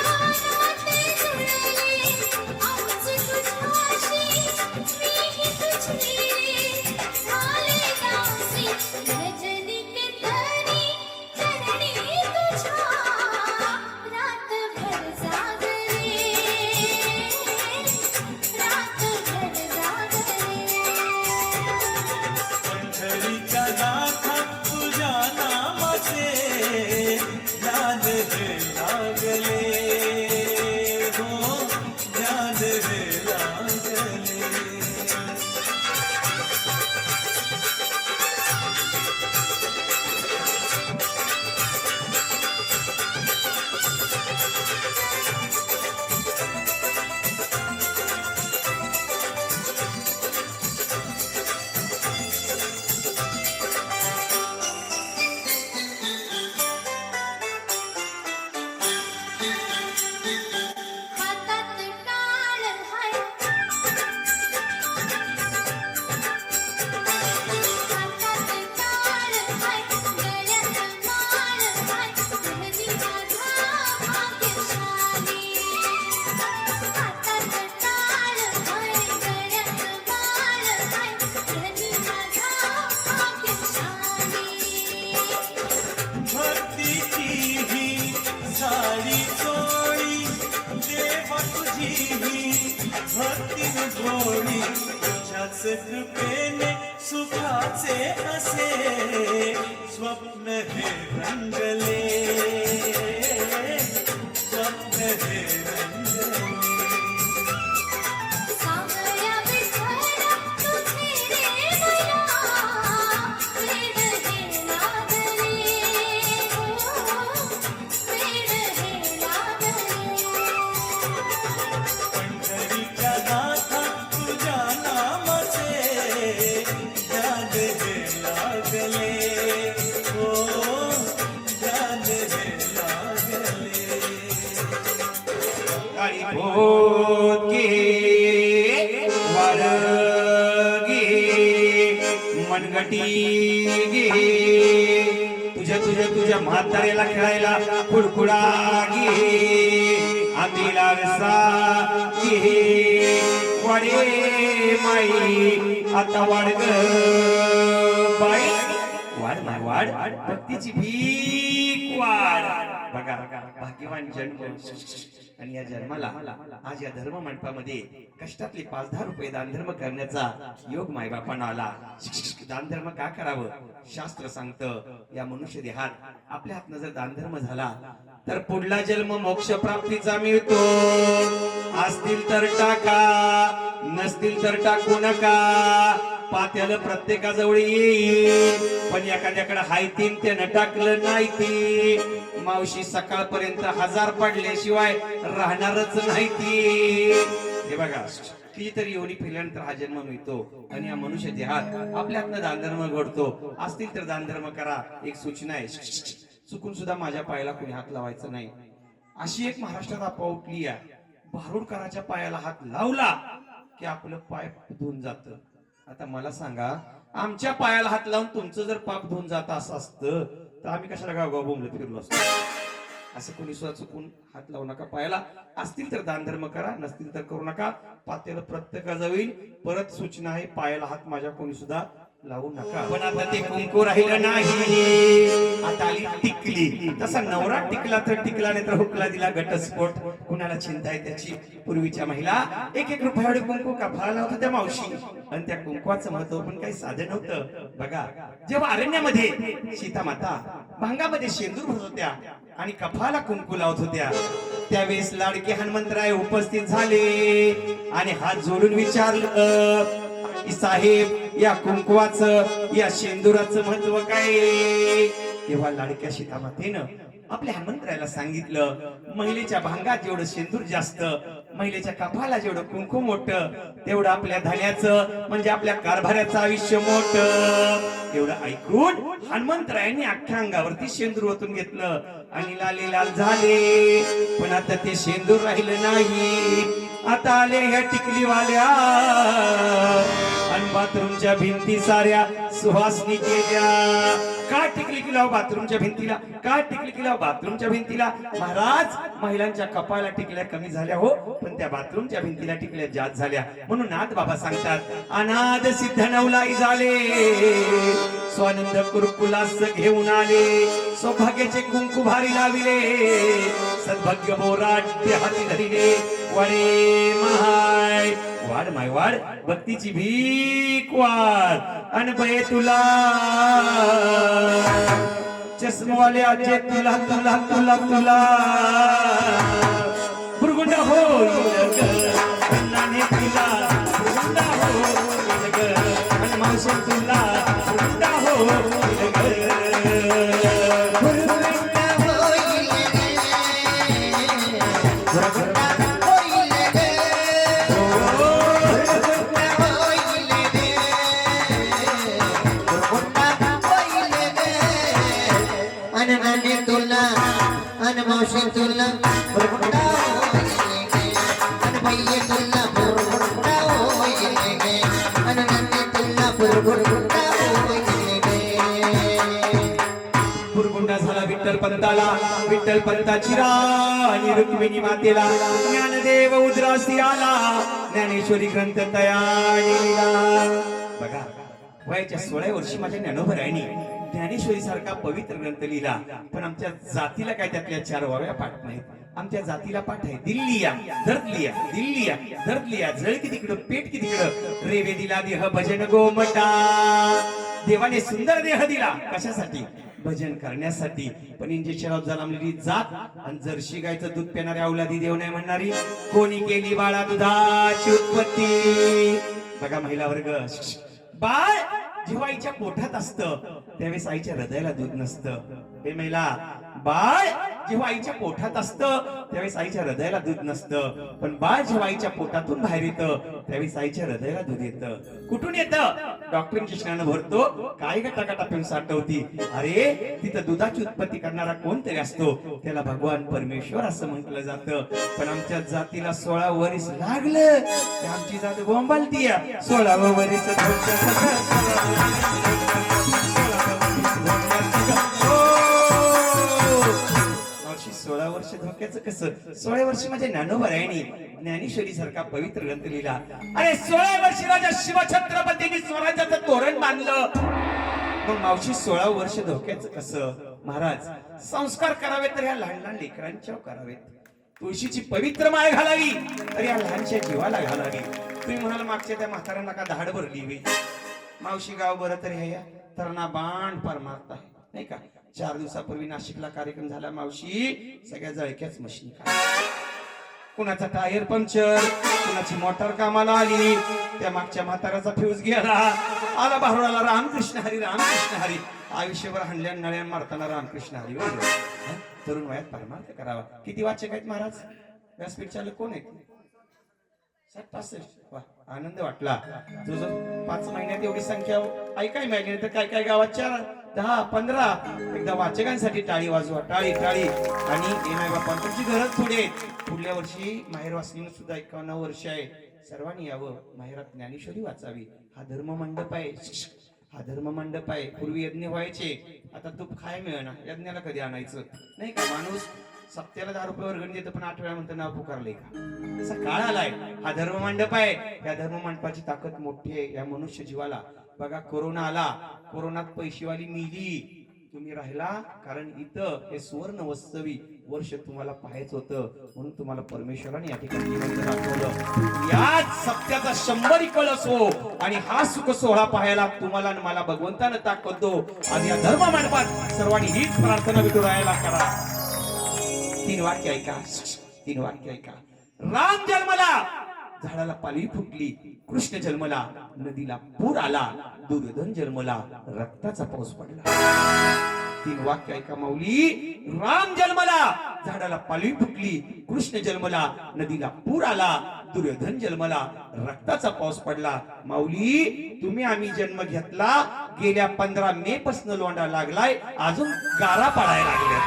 नाते जुळले आमचे तुझ्याशी मीही तुझी झाले दासी रजनी कीर्तनी चरणी तुझ्या रातभर जागले रातभर जागले पंढरीच्या नाथा तुझ्या नामाचे ज्ञान हे लागले हो ज्ञान हे लागले हातात टाळ हाय हातात टाळ हाय गळ्यात माळ हाय मेहंदी माझा भाग्यशाली हातात टाळ हाय गळ्यात माळ हाय मेहंदी माझा भाग्यशाली भक्तीची ही साडी चोळी देवा तुझी ही भक्तीन भोळी तुझ्याच कृपेने सुखाचे असे स्वप्न हे रंगले स्वप्न हे रंगले सावया विठ्ठला तुझे रे मला वेड हे लागले वेड हे लागले पंढरीच्या नाथा तुझ्या नामाचे ज्ञान हे लागले हो ज्ञान हे लागले काळी भोगी वारगी मनगटी गे तुझ्या म्हाताऱ्याला खेळायला कुडकुडा गे आंबीला रसा गे वाडे माई आता वाढ ग बाई वाढ माय वाढ भक्तीची भीक वाढ बघा भाग्यवान जन्म आणि या जन्माला आज या धर्म मंडपामध्ये कष्टातले 5-10 रुपये दानधर्म करण्याचा योग मायबापांना आला दानधर्म का करावं शास्त्र सांगतं या मनुष्य देहात आपल्या हातनं जर दानधर्म झाला तर पुढला जन्म मोक्ष प्राप्तीचा मिळतो असतील तर टाका नसतील तर टाकू नका पात्याला प्रत्येकाजवळ येईल पण एखाद्याकडे हायतीन त्यानं टाकलं नाही ती मावशी सकाळपर्यंत 1000 पडल्याशिवाय राहणारच नाही ती हे बघा कितीतरी योनी फिरल्यानंतर हा जन्म मिळतो आणि या मनुष्य देहात आपल्या हातनं दानधर्म घडतो असतील तर दानधर्म करा एक सूचना आहे चुकून सुद्धा माझ्या पायाला कोणी हात लावायचं नाही अशी एक महाराष्ट्रात अफवा उठली आहे भारुडकराच्या पायाला हात लावला की आपलं पाय धुवून जात आता मला सांगा आमच्या पायाला हात लावून तुमचं जर पाप धुवून जात असं असतं तर आम्ही कशाला गावगाव बोंबलत फिरलो असतो असं कोणी सुद्धा चुकून हात लावू नका पायाला. असतील तर दान धर्म करा, नसतील तर करू नका. पातेलं प्रत्येकाचा होईल. परत सूचना आहे, पायाला हात माझ्या कोणी सुद्धा लावू नका. पण आता ते कुंकू राहिलं नाही, आता आली टिकली. तसा नवरा टिकला तर टिकला, नाही तर हुकला दिला घटस्फोट. कुणाला चिंता आहे त्याची. पूर्वीच्या महिला 1-1 रुपयावर कुंकू कपाळाला होतं त्या मावशी. आणि त्या कुंकवाचं महत्व पण काही साधं नव्हतं. बघा, जेव्हा अरण्यामध्ये सीता माता भांगामध्ये शेंदूर भरत होत्या आणि कपाळाला कुंकू लावत होत्या, त्यावेळेस लाडके हनुमंतराय उपस्थित झाले आणि हात जोडून विचारलं की साहेब, या कुंकवाचं, या शेंदुराचं महत्व काय? तेव्हा लाडक्या सीतामातेनं आपल्या हनुमंतरायाला सांगितलं, महिलेच्या भांगात जेवढं शेंदूर जास्त, महिलेच्या कपाळाला जेवढं कुंकू मोठं, तेवढं आपल्या धन्याचं म्हणजे आपल्या कारभाराचं आयुष्य मोठं. एवढं ऐकून हनुमंतरायांनी अख्ख्या अंगावरती शेंदूर ओतून घेतलं आणि लाले लाल झाले. पण आता ते शेंदूर राहिलं नाही. आता आले ह्या टिकलीवाल्या आणि बाथरूमच्या भिंती साऱ्या सुहासनी केल्या. का टिकली की लाव बाथरूमच्या भिंतीला? का टिकली की लाव बाथरूमच्या भिंतीला? महाराज, महिलांच्या कपाळाला टिकल्या कमी झाल्या हो, पण त्या बाथरूमच्या भिंतीला टिकल्या जास्त झाल्या. म्हणून नाथ बाबा सांगतात, अनाद सिद्ध नवलाई झाले, स्वानंद कुरकुलास घेऊन आले, सौभाग्याचे कुंकू भारी लाविले, सद्भाग्य बोराट्य हाती धरिले, वडे माय वाढ माय वाढ, भक्तीची भीक वाढ, अनभय तुला चष्मवाले आजे तुला तुला तुला तुला भुरगुंड होईल ग, अन्नाने तुला भुरगुंड होईल ग, आणि मावशी तुला भुरगुंड होईल ग. मावशी तुला बुरबुंडा होईल गे, अन भैया तुला बुरबुंडा होईल गे, अन नंदी तुला बुरबुंडा होईल गे. बुरबुंडा झाला विठ्ठल पंताला, विठ्ठल पंताची राणी रुक्मिणी मातेला, ज्ञानदेव उद्रासी आला, ज्ञानेश्वरी ग्रंथ तयार लिहिला. बघा, वयाच्या 16 वर्षी माझ्या ज्ञानोबरायांनी ज्ञानेश्वरी सारखा पवित्र ग्रंथ लिहिला. पण आमच्या जातीला काय त्यातल्या 4 वाव्या पाठ नाहीत. आमच्या जातीला पाठ आहे दिल्लिया धरलिया, दिल्लिया धरलिया, जळ की तिकडं पेट की तिकडं, रेवे दिला देह भजन गोमटा. देवाने सुंदर देह दिला कशासाठी? भजन करण्यासाठी. पण इंजेक्शनात जन्मलेली जात आणि जर्शी गायचं दूध पिणारी अवलादी देव नाही म्हणणारी, कोणी केली बाळा दुधाची उत्पत्ती. बघा महिला वर्ग, बाळ जेव्हा आईच्या पोटात असतं त्यावेळेस आईच्या हृदयाला दूध नसतं. हे महिला, बाळ जेव्हा आईच्या पोटात असतं त्यावेळेस आईच्या हृदयाला दूध नसतं. पण बाळ जेव्हा आईच्या पोटातून बाहेर येतं त्यावेळेस आईच्या हृदयाला दूध येतं. कुठून येतं? डॉक्टर इंजेक्शनानं भरतो, काय गटागटा पिऊन साठवती. अरे, तिथं दुधाची उत्पत्ती करणारा कोणतरी असतो, त्याला भगवान परमेश्वर असं म्हटलं जातं. पण आमच्या जातीला 16 वर्ष लागलं की आमची जात बोंबालती. 16 वर्ष मावशी, 16 वर्ष धोक्याचं कसं? 16 वर्ष माझ्या ज्ञानोबरायांनी ज्ञानेश्वरी सारखा पवित्र ग्रंथ लिहिला. अरे 16 वर्ष राजा शिवछत्रपतींनी स्वराज्याचं तोरण बांधलं. मग मावशी 16 वर्ष धोक्याचं कसं? महाराज, संस्कार करावे तर या लहान लहान लेकरांच्यावर करावेत. तुळशीची पवित्र माळ घालावी तर या लहानशा जीवाला घालावी. तुम्ही म्हणाल मागच्या त्या म्हाताऱ्यांना का दहाड भरली वे? मावशी, गाव बरं तरी ह्या तरणा बाण पार मारत आहे नाही का? 4 दिवसापूर्वी नाशिकला कार्यक्रम झाला मावशी, सगळ्या जळक्याच मशीन. कुणाचा टायर पंक्चर, कुणाची मोटार कामाला आली, त्या मागच्या म्हाताऱ्याचा फ्यूज गेला. आला भारुडाला रामकृष्ण हरी रामकृष्ण हरी. आयुष्यभर हाणल्या नळ्या मारताना रामकृष्ण हरी. तरुण वयात परमार्थ करावा. किती वाचक आहेत महाराज? व्यासपीठ चालक कोण आहेत? 65. वा, आनंद वाटला. जो 5 महिन्यात एवढी संख्या ऐकाय मिळाली, तर काय काय गावात 4, 10, 15. एकदा वाचकांसाठी टाळी वाजवा, टाळी टाळी. आणि येणार बापा, तुमची गरज पुढे. पुढल्या वर्षी माहेर वाचनीनं सुद्धा 51 वर्ष आहे. सर्वांनी यावं, माहेरात ज्ञानेश्वरी वाचावी. हा धर्म मंडप आहे, हा धर्म मंडप आहे. पूर्वी यज्ञ व्हायचे, आता तूप खाय मिळणार. यज्ञाला कधी आणायचं नाही का? माणूस सप्त्याला 10 रुपये वर्गणी देतो पण 8 वेळा म्हणतो नाव पुकारलंय का? असा काळ आलाय. हा धर्म मंडप आहे. या धर्म मंडपाची ताकद मोठी आहे या मनुष्य जीवाला. बघा कोरोना आला, कोरोनात पैशीवाली मिली, तुम्ही राहिला. कारण इथं हे सुवर्ण वास्तवी वर्ष तुम्हाला पाहायचं होतं म्हणून तुम्हाला परमेश्वराने या ठिकाणी जिवंत दाखवलं. याच सत्याचा 100 कळस हो आणि हा सुख सोहळा पाहायला तुम्हाला आणि मला भगवंतानं ताकद दो. आणि या धर्म मंडपात सर्वांनी हीच प्रार्थना विठुरायाला करा. 3 वाक्य ऐका, 3 वाक्य ऐका. राम जन्मला, झाडाला पालवी फुटली. कृष्ण जन्मला, नदीला पूर आला. दुर्योधन जन्मला, रक्ताचा पाऊस पडला. 3 वाक्य ऐका माऊली. राम जन्मला, झाडाला पालवी फुटली. कृष्ण जन्मला, नदीला पूर आला. दुर्योधन जन्मला, रक्ताचा पाऊस पडला. माऊली तुम्ही आम्ही जन्म घेतला, गेल्या 15 मे पासून लोंढा लागलाय, अजून गारा पाडायला लागल्या.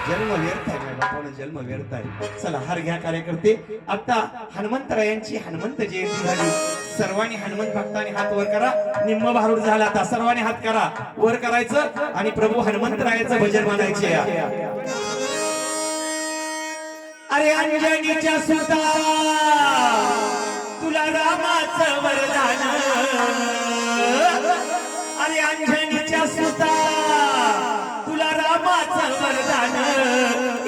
जन्म व्यर्थ आहे बापानं, जन्म व्यर्थ आहे. चला हार घ्या कार्यकर्ते. आता हनुमंतरायांची हनुमंत जयंती झाली. सर्वांनी हनुमंत भक्तांनी हात वर करा. निम्म भारूड झाला. आता सर्वांनी हात करा, वर करायचं आणि प्रभू हनुमंतरायाचं भजन म्हणायचे. अरे अंजनीच्या सुता तुला रामाचं वरदान. अरे अंजनीच्या सुता तुला रामाचं वरदान.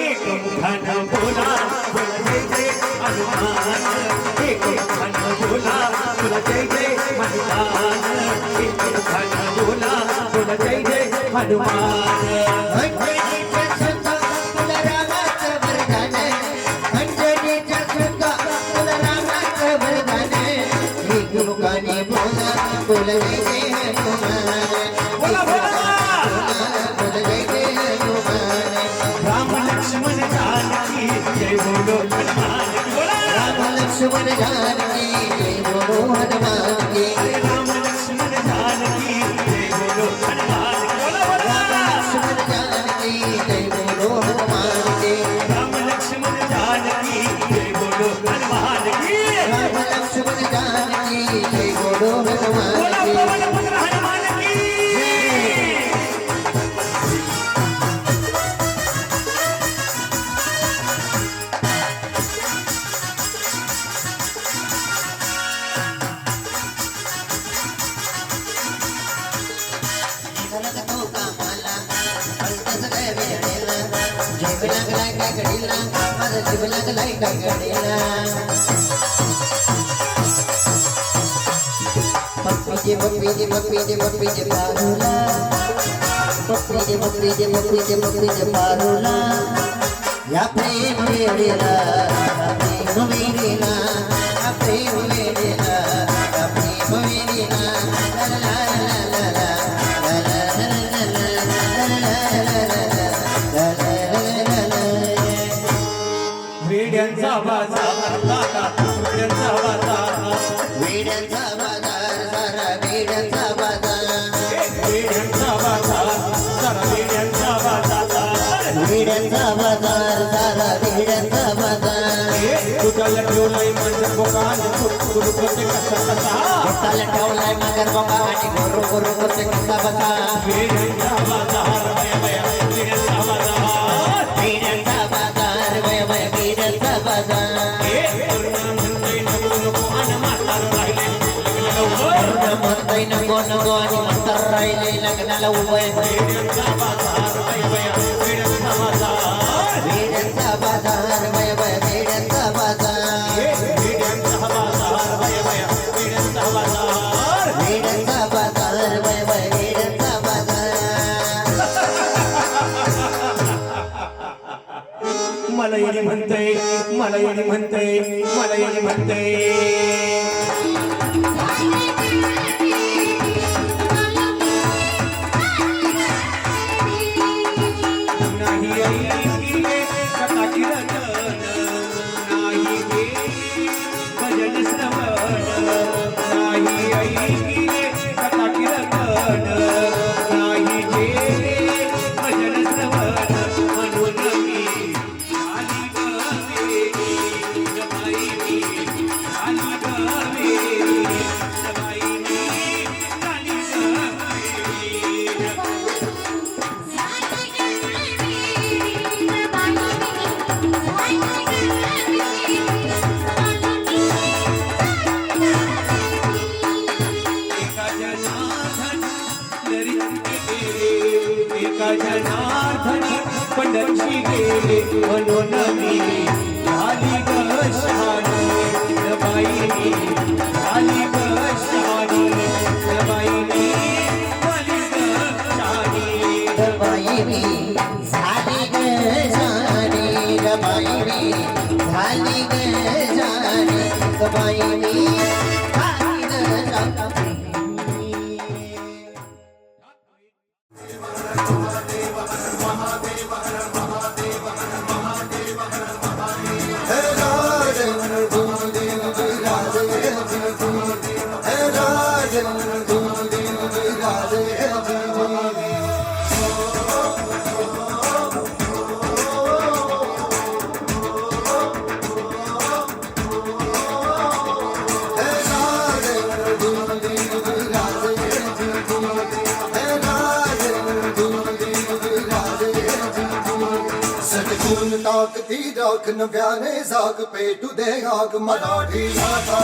एक मुखानं बोला बोला जय जय हनुमान. एक मुखानं बोला बोला जय जय हनुमान. एक मुखानं बोला बोला जय जय हनुमान. अंजनीच्या सुता तुला रामाचं वरदान. अंजनीच्या सुता तुला रामाचं वरदान. एक मुखाने बोला बोला जय जय हनुमान. बोला बोला बोला जय जय हनुमान. राम लक्ष्मण जानकी जय बोलो हनुमान. बोला राम लक्ष्मण जानकी जय बोलो हनुमान की. राम लक्ष्मण जानकी जय बोलो हनुमान. बोला बोला लक्ष्मण जानकी जय बोलो हनुमान की. राम लक्ष्मण जानकी जय बोलो हनुमान की. राम लक्ष्मण जानकी जय बोलो हनुमान बोला की. पवन पुत्र हनुमान की. निघाला तो कामाला, पलटच काय वेळेला. जीव लागलाय काय घडीला, माझा जीव लागलाय काय घडीला. पप्पीचे पप्पीचे पप्पीचे पप्पीचे पारूला. पप्पीचे पप्पीचे पप्पीचे पप्पीचे पारूला. या प्रेम वेळेला, या प्रेम वेळेला, या प्रेम वेळेला, या प्रेम वेळेला. ला ला ला ला ला ला ला ला ला ला ला ला ला ला ला. वेड्यांचा बाजार लागा, वेड्यांचा बाजार. वेड्यांचा बाजार सारा वेड्यांचा बाजार. वेड्यांचा बाजार जरा वेड्यांचा बाजार. वेड्यांचा बाजार सारा वेड्यांचा बाजार. तुझ्याला ठेवलाय माझं बोकान कुरकुर करते कसा कसा. हाताला ठेवलाय मागर बाबा आणि गोरू गोरू करते कसा बसा. वेड्यांचा बाजार वया वया वेड्यांचा बाजार. वेड्यांचा बाजार वय वय वेड्यांचा बाजार. म्हणते नको नको आणि म्हातारं राहिले लग्नाला म्हणतोय नको नको आणि म्हातारं राहिले लग्नाला उभय. वेड्यांचा बाजार वया वया वेड्यांचा बाजार. वेड्यांचा बाजार वय वय वेड्यांचा बाजार. वेड्यांचा बाजार वया वया वेड्यांचा बाजार. वेड्यांचा बाजार वय वय वेड्यांचा बाजार. मला येणे म्हणतंय मला येणे म्हणतंय मला येणे म्हणतंय. नाही ऐकिले कथा कीर्तन, नाही केली भजन श्रवण. नाही ऐकिले कथा कीर्तन, नाही केले भजन श्रवण. म्हणून मी आली गवेली, बाई मी आली गवेली. म्हणून मी झाली ग शहाणी ग बाई मी झाली ग शहाणी ग बाई मी झाली ग शहाणी गबाई मी झाली ग जाणी गबाई मी झाली ग जाणी गबाई मी झाली ग जाणी सटकून टाकती राख नव्याने जाग पेटू दे आग मराठी माता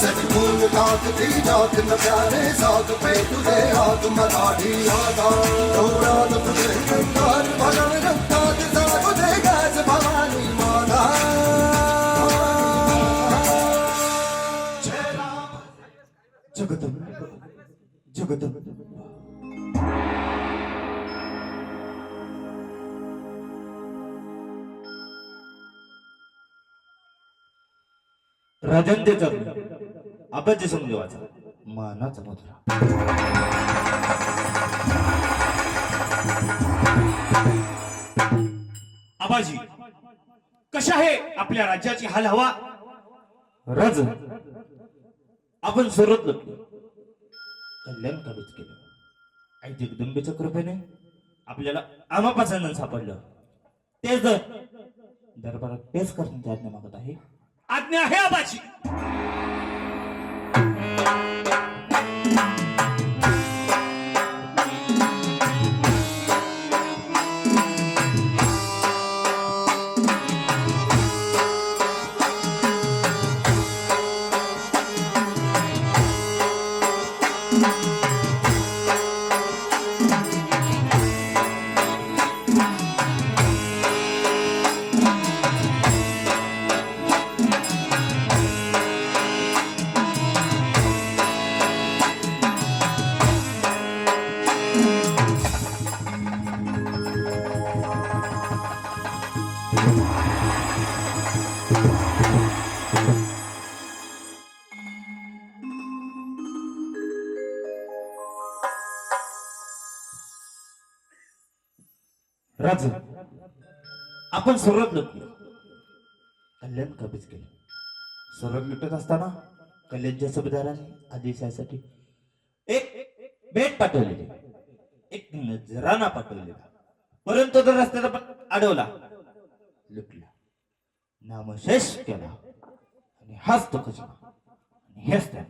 सटकून टाकती राख नव्याने जाग पेटू दे आग मराठी माता डोळ्यात तुझे रंगात भरण रक्तात जागू दे गाज भवानी माता जगदंब जगदंब राजन आबाजी समजवाचा मानाचा मुद्रा आबाजी कशा आहे आपल्या राज्याची हाल हवा? राज आपण सर्वत्र कल्याण काढूच केलं आई जगदंबेच्या कृपेने आपल्याला आमापासून सापडलं तेच दरबारात तेच करण्याची आज्ञा मागत आहे. आज्ञा आहे आबाजी. राज आपण सर्वात लोक कल्याण कबीज केलं. सर्वात लुटत असताना कल्याणच्या सुभेदाराने आदेशासाठी एक भेट पाठवलेली एक नजराना पाठवलेला परंतु तो रस्त्याला पण अडवला लुटला नामशेष केला आणि हाच तो खजिना आणि हेच त्या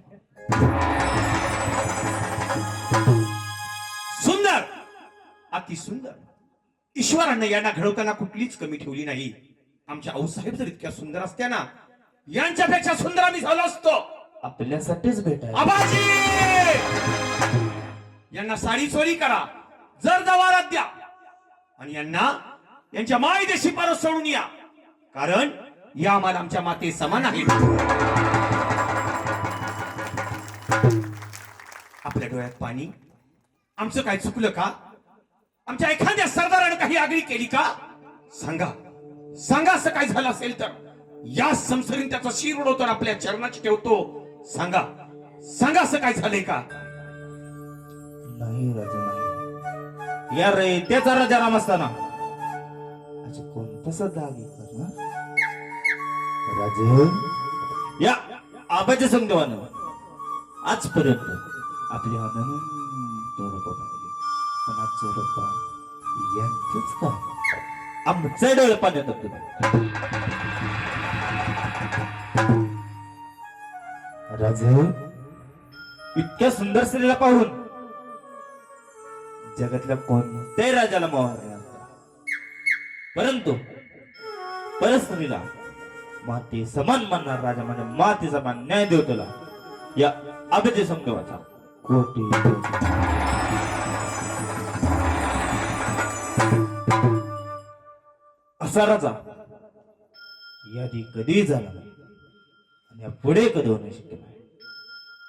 सुंदर अति सुंदर. ईश्वरानं यांना घडवताना कुठलीच कमी ठेवली नाही. आमच्या आऊसाहेब जर इतक्या सुंदर असत्या ना यांच्यापेक्षा सुंदर आम्ही झालो असतो. आपल्यासाठीच भेट आहे. आबाजी यांना साडी चोरी करा जर जवारात द्या आणि यांना यांच्या मायदेशी परत सोडून या कारण या आम्हाला आमच्या माते समान आहेत. आपल्या डोळ्यात पाणी. आमचं काय चुकलं का? आमच्या एखाद्या सरदारानं काही आगळी केली का? सांगा सांगा असं काय झालं असेल तर या संसारीन त्याचा शिर उडवतो आणि आपल्या चरणाची ठेवतो. सांगा सांगा असं काय झालंय का? नाही राजा नाही. या रे त्याचा राजा राम असताना अच्छा कोणतं दागी करणार राजे या आबाच्या समदेवानं आजपर्यंत आपली अनंत रूप पाहिली पण आज रूप यांचंच का आमचं डोळे पाण्यात राजे इतक्या सुंदर स्त्रीला पाहून जगातल्या कोणत्याही राजाला मोह परंतु परस्त्रीला माते समान मानणार राजा म्हणजे माते समान न्याय देव तुला या अभिजय संगवाचा कोटी असा राजा यादी कधीही झाला नाही आणि पुढे कधी होणे शक्य नाही.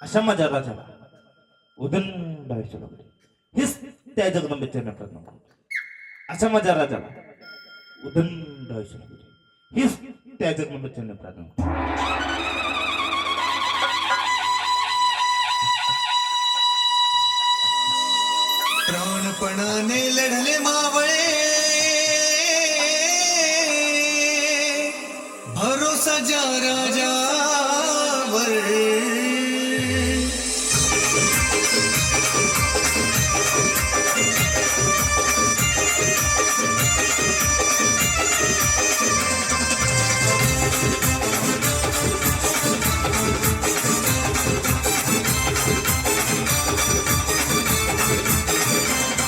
अशा माझ्या राजाला उदंड आयुष्य लागले. हेच त्या जगदंबेचे प्रार्थना करतो. अशा माझ्या राजाला उदंड आयुष्य लागले. हेच त्या जगदंबेचे प्रार्थना करतो. प्राणपणाने लढले मावळे भरोसा ज्या राजावर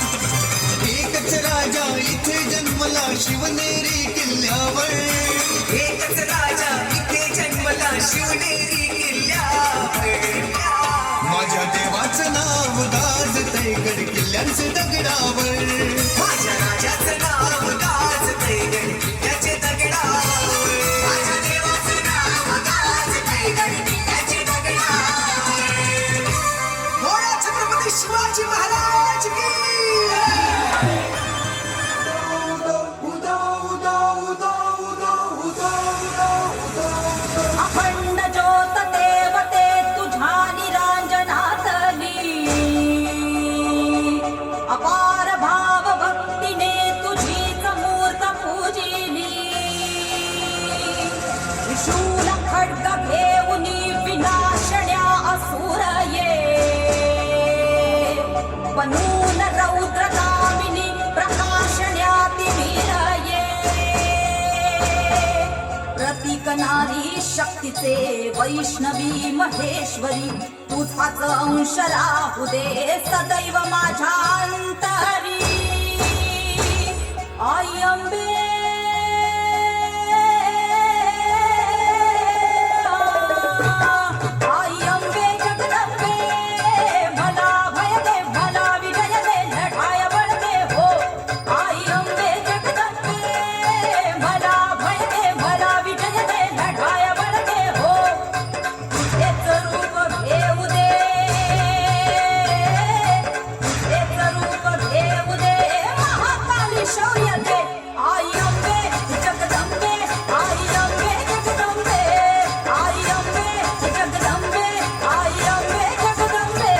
एकच राजा इथे जन्मला शिवनेरी किल्ल्यावर एकच राजा इथे जन्मला शिवनेरी किल्ल्यावर माझ्या देवाचं नाव गाजतंय गड किल्ल्यांचे दगडावर माझ्या राजाचं नाव गाजतंय गड किल्ल्याचे दगडावर माझ्या देवाचं नाव गाजतंय गड किल्ल्याचे दगडावर बोला छत्रपती शिवाजी महाराज की अखंड ज्योत देवते तुझ्या निरांजनातली अपार भाव भक्तीने तुझीच मूर्त पूजिली त्रिशूल खड्ग घेऊनी विनाशण्या असुर ये बनून रौद्रगामिनी प्रकाशण्या तिवीर ये प्रतीक नारी शक्तीचे वैष्णवी महेश्वरी तुझाच अंश राहू दे सदैव माझ्या अंतरी आई अंबे आई अंबे जगदंबे भला भय दे भला विजय दे लढाय बळ दे हो आई अंबे जगदंबे भला भय दे भला विजय दे लढाय बळ दे हो तुझेच रूप घेऊ दे तुझेच रूप घेऊ दे महाकाली शौर्य दे आई अंबे जगदंबे आई अंबे जगदंबे आई अंबे जगदंबे आई अंबे जगदंबे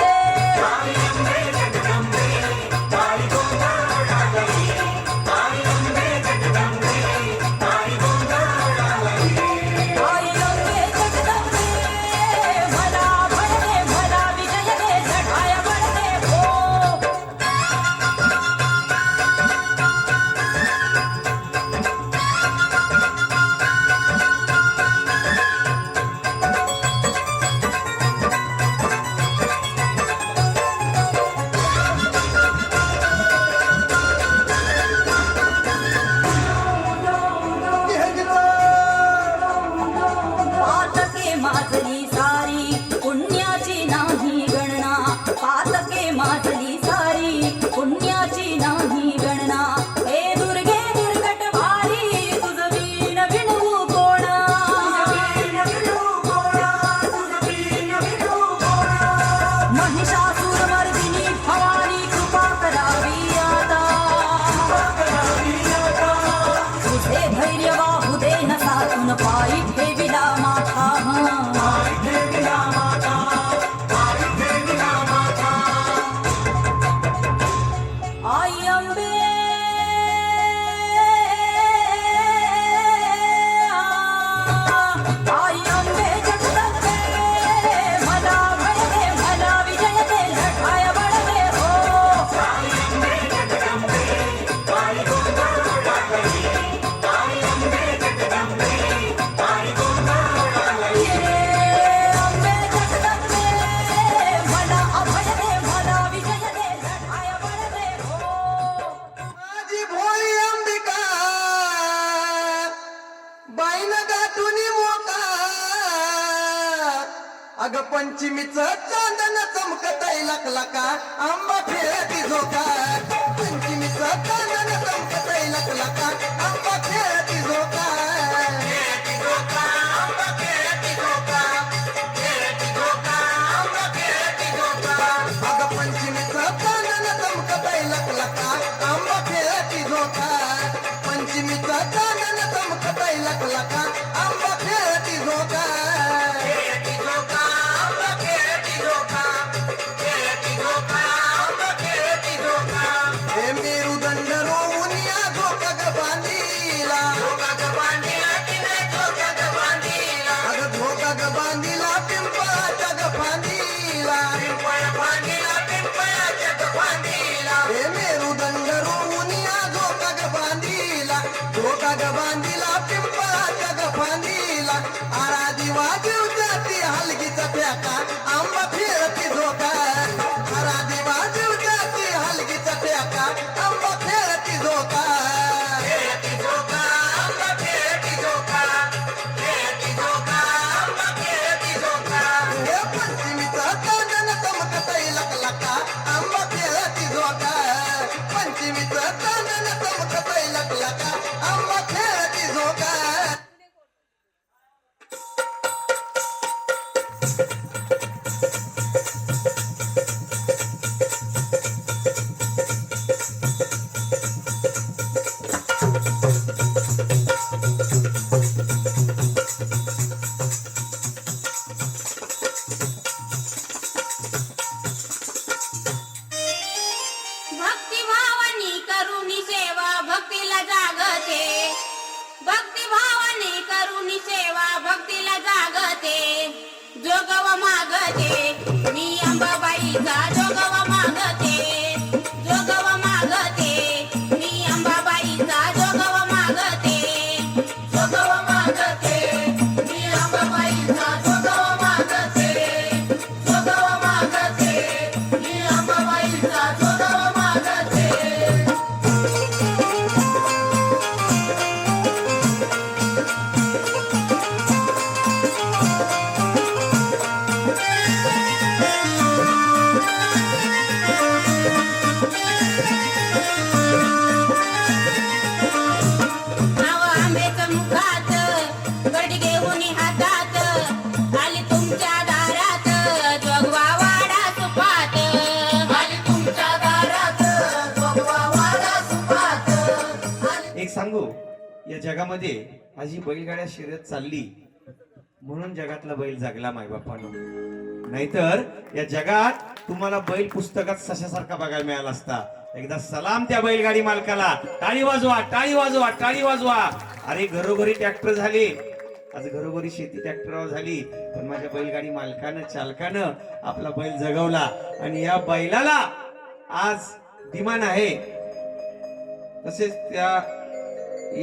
आई अंबे जगदंबे भला भय दे भला विजय दे लढाय बळ दे हो पातके माझली सारी पुण्याची नाही गणना पातके माझली सारी पुण्याची नाही गणना हे दुर्गे दुर्गट भारी तुझ वीण विणू कोणा महिषासुर मर्दिनी भवानी कृपा करावी आता तुझे धैर्य वाहू दे न सातून पायी ठेविला माथा आई अंबे आई अंबे जगदंबे भला भय दे भला विजय दे लढाय बळ दे हो अंबे जगदंबे भला अभय दे भला विजय दे लढाय बळ दे हो माझी भोळी अंबिका बाईन गाठुनी मोका अग पंचमीच चांदन चमकतय लखलका आंबा फिरती झोका पंचमीच चांदन चमकतय लखलका आंबा फिरती मागते मी अंबाबाईचा जोगवा मागते जोगवा मागते मी अंबाबाईचा जोगवा मागते जोगवा मागते मी अंबाबाईचा जोगवा मागते जोगवा मागते मी अंबाबाईचा जोगवा मागते नाव आंब्याचं मुखात गडी घेऊन हातात आली तुमच्या दारात जोगवा वाडा सुपात आली तुमच्या दारात जोगवा वाडा सुपात एक सांगू, या जगामध्ये आज ही बैलगाड्या शर्यत चालली म्हणून जगातला बैल जागला मायबापानं. नाहीतर या जगात तुम्हाला बैल पुस्तकात सशासारखा बघायला मिळाला असता. एकदा सलाम त्या बैलगाडी मालकाला. टाळी वाजवा, टाळी वाजवा, टाळी वाजवा. अरे घरोघरी ट्रॅक्टर झाले, आज घरोघरी शेती ट्रॅक्टरवर झाली, पण माझ्या बैलगाडी मालकानं चालकानं आपला बैल जगवला आणि या बैलाला आज दिमान आहे. तसेच त्या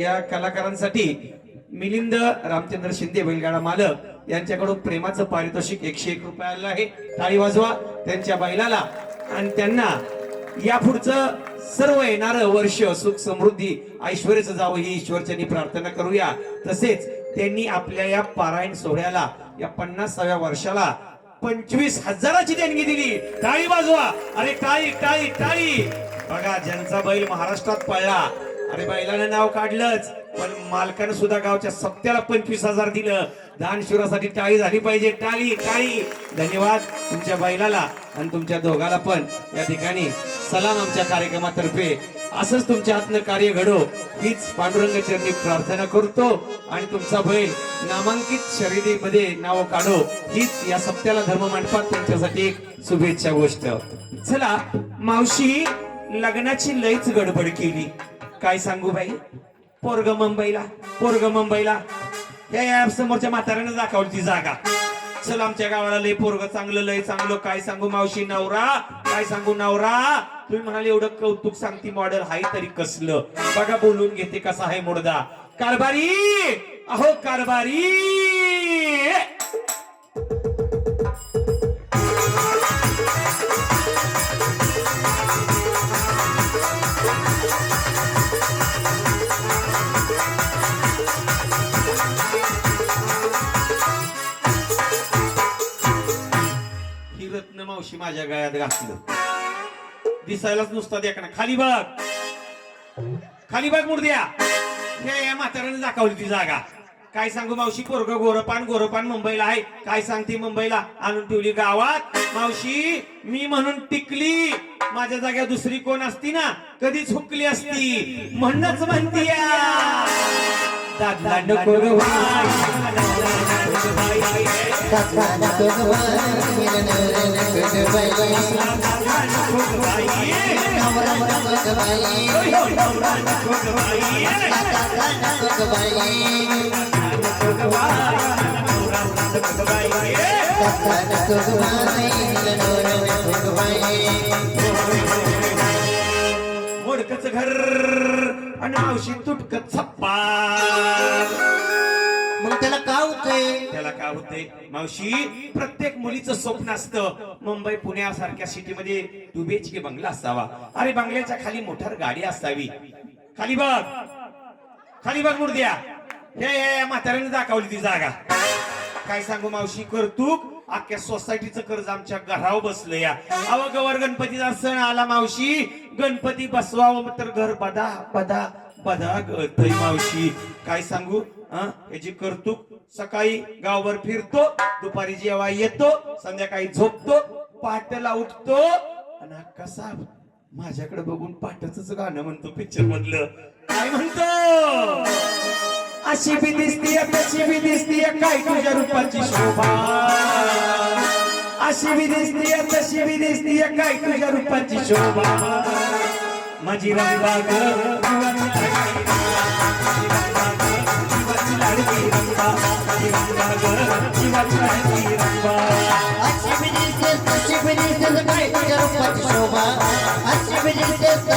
या कलाकारांसाठी मिलिंद रामचंद्र शिंदे बैलगाडा मालक यांच्याकडून प्रेमाचं पारितोषिक 101 रुपये आलं आहे. टाळी वाजवा त्यांच्या बैलाला आणि त्यांना यापुढचं सर्व येणारं वर्ष सुख समृद्धी ऐश्वर्याचं जावं ही ईश्वरचरणी प्रार्थना करूया. तसेच त्यांनी आपल्या या पारायण सोहळ्याला या 50व्या वर्षाला 25,000ची देणगी दिली. टाळी वाजवा. अरे टाळी टाळी टाळी. बघा ज्यांचा बैल महाराष्ट्रात पळला, अरे बैलानं नाव काढलंच, पण मालकानं सुद्धा गावच्या सप्त्याला 25,000 दिलं. दानशूरासाठी टाळी झाली पाहिजे. टाळी टाळी. धन्यवाद तुमच्या बैलाला आणि तुमच्या दोघाला पण या ठिकाणी सलाम आमच्या कार्यक्रमातर्फे. असंच तुमच्या हातनं कार्य घडो हीच पांडुरंग चरणी प्रार्थना करतो आणि तुमचा बैल नामांकित शर्यतीमध्ये नाव काढो हीच या सप्त्याला धर्म मंडपात तुमच्यासाठी एक शुभेच्छा गोष्ट. चला मावशी, लग्नाची लयच गडबड केली. काय सांगू बाई, पोरग मुंबईला या समोरच्या म्हाताऱ्यानं दाखवली ती जागा. चल आमच्या गावाला लय पोरग चांगलं, लय चांगलं. काय सांगू मावशी, नवरा काय सांगू नवरा. तुम्ही म्हणाले एवढं कौतुक सांगती मॉडेल हाय तरी कसलं. बघा बोलून घेते कसा आहे मुर्दा. कारभारी, अहो कारभारी. रत्न मावशी माझ्या गळ्यात घातलं. दिसायलाच नुसता देखना. खाली बघ, खाली बघ मुर्द्या. हे या म्हाताऱ्याने दाखवली ती जागा. काय सांगू मावशी, पोरग गोरपान मुंबईला आहे. काय सांगते मुंबईला आणून ठेवली गावात. मावशी मी म्हणून टिकली, माझ्या जाग्यावर दुसरी कोण असती ना कधीच हुकली असती. म्हणूनच म्हणती दादा नको ग बाई, दादा नको ग बाई, नवरा नको ग बाई, नवरा नको ग बाई, नवरा नको ग बाई, दादा नको ग बाई, नको ग बाई, नवरा नको ग बाई, दादा नको ग बाई, नवरा नको ग बाई. मोडकच घर आणि मावशी तुटकत छप्पा. मग त्याला का होतंय? त्याला काय होते मावशी, प्रत्येक मुलीचं स्वप्न असतं मुंबई पुण्यासारख्या सिटीमध्ये 2 BHK बंगला असावा. अरे बंगल्याच्या खाली मोटर गाडी असावी. खाली बघ मुर्द्या. हे म्हाताऱ्याने दाखवली ती जागा. काय सांगू मावशी, करतूक अख्ख्या सोसायटीचं कर्ज आमच्या घरावर बसलं या. अव गवर गणपतीचा सण आला मावशी, गणपती बसवावं तर घर बदा बदा बदा गळतय मावशी. काय सांगू याची करतूक. सकाळी गावभर फिरतो, दुपारी जेव्हा येतो, संध्याकाळी झोपतो, पहाटेला उठतो आणि अक्का साहेब माझ्याकडे बघून पाठच गाणं म्हणतो पिक्चर मधलं. काय म्हणतो, अशी बी दिसतीये तशी बी दिसतीये काय तुझ्या रूपाची शोभा. अशी बी दिसतीये तशी बी दिसतीये काय तुझ्या रूपाची शोभा. माझी रंगा अशी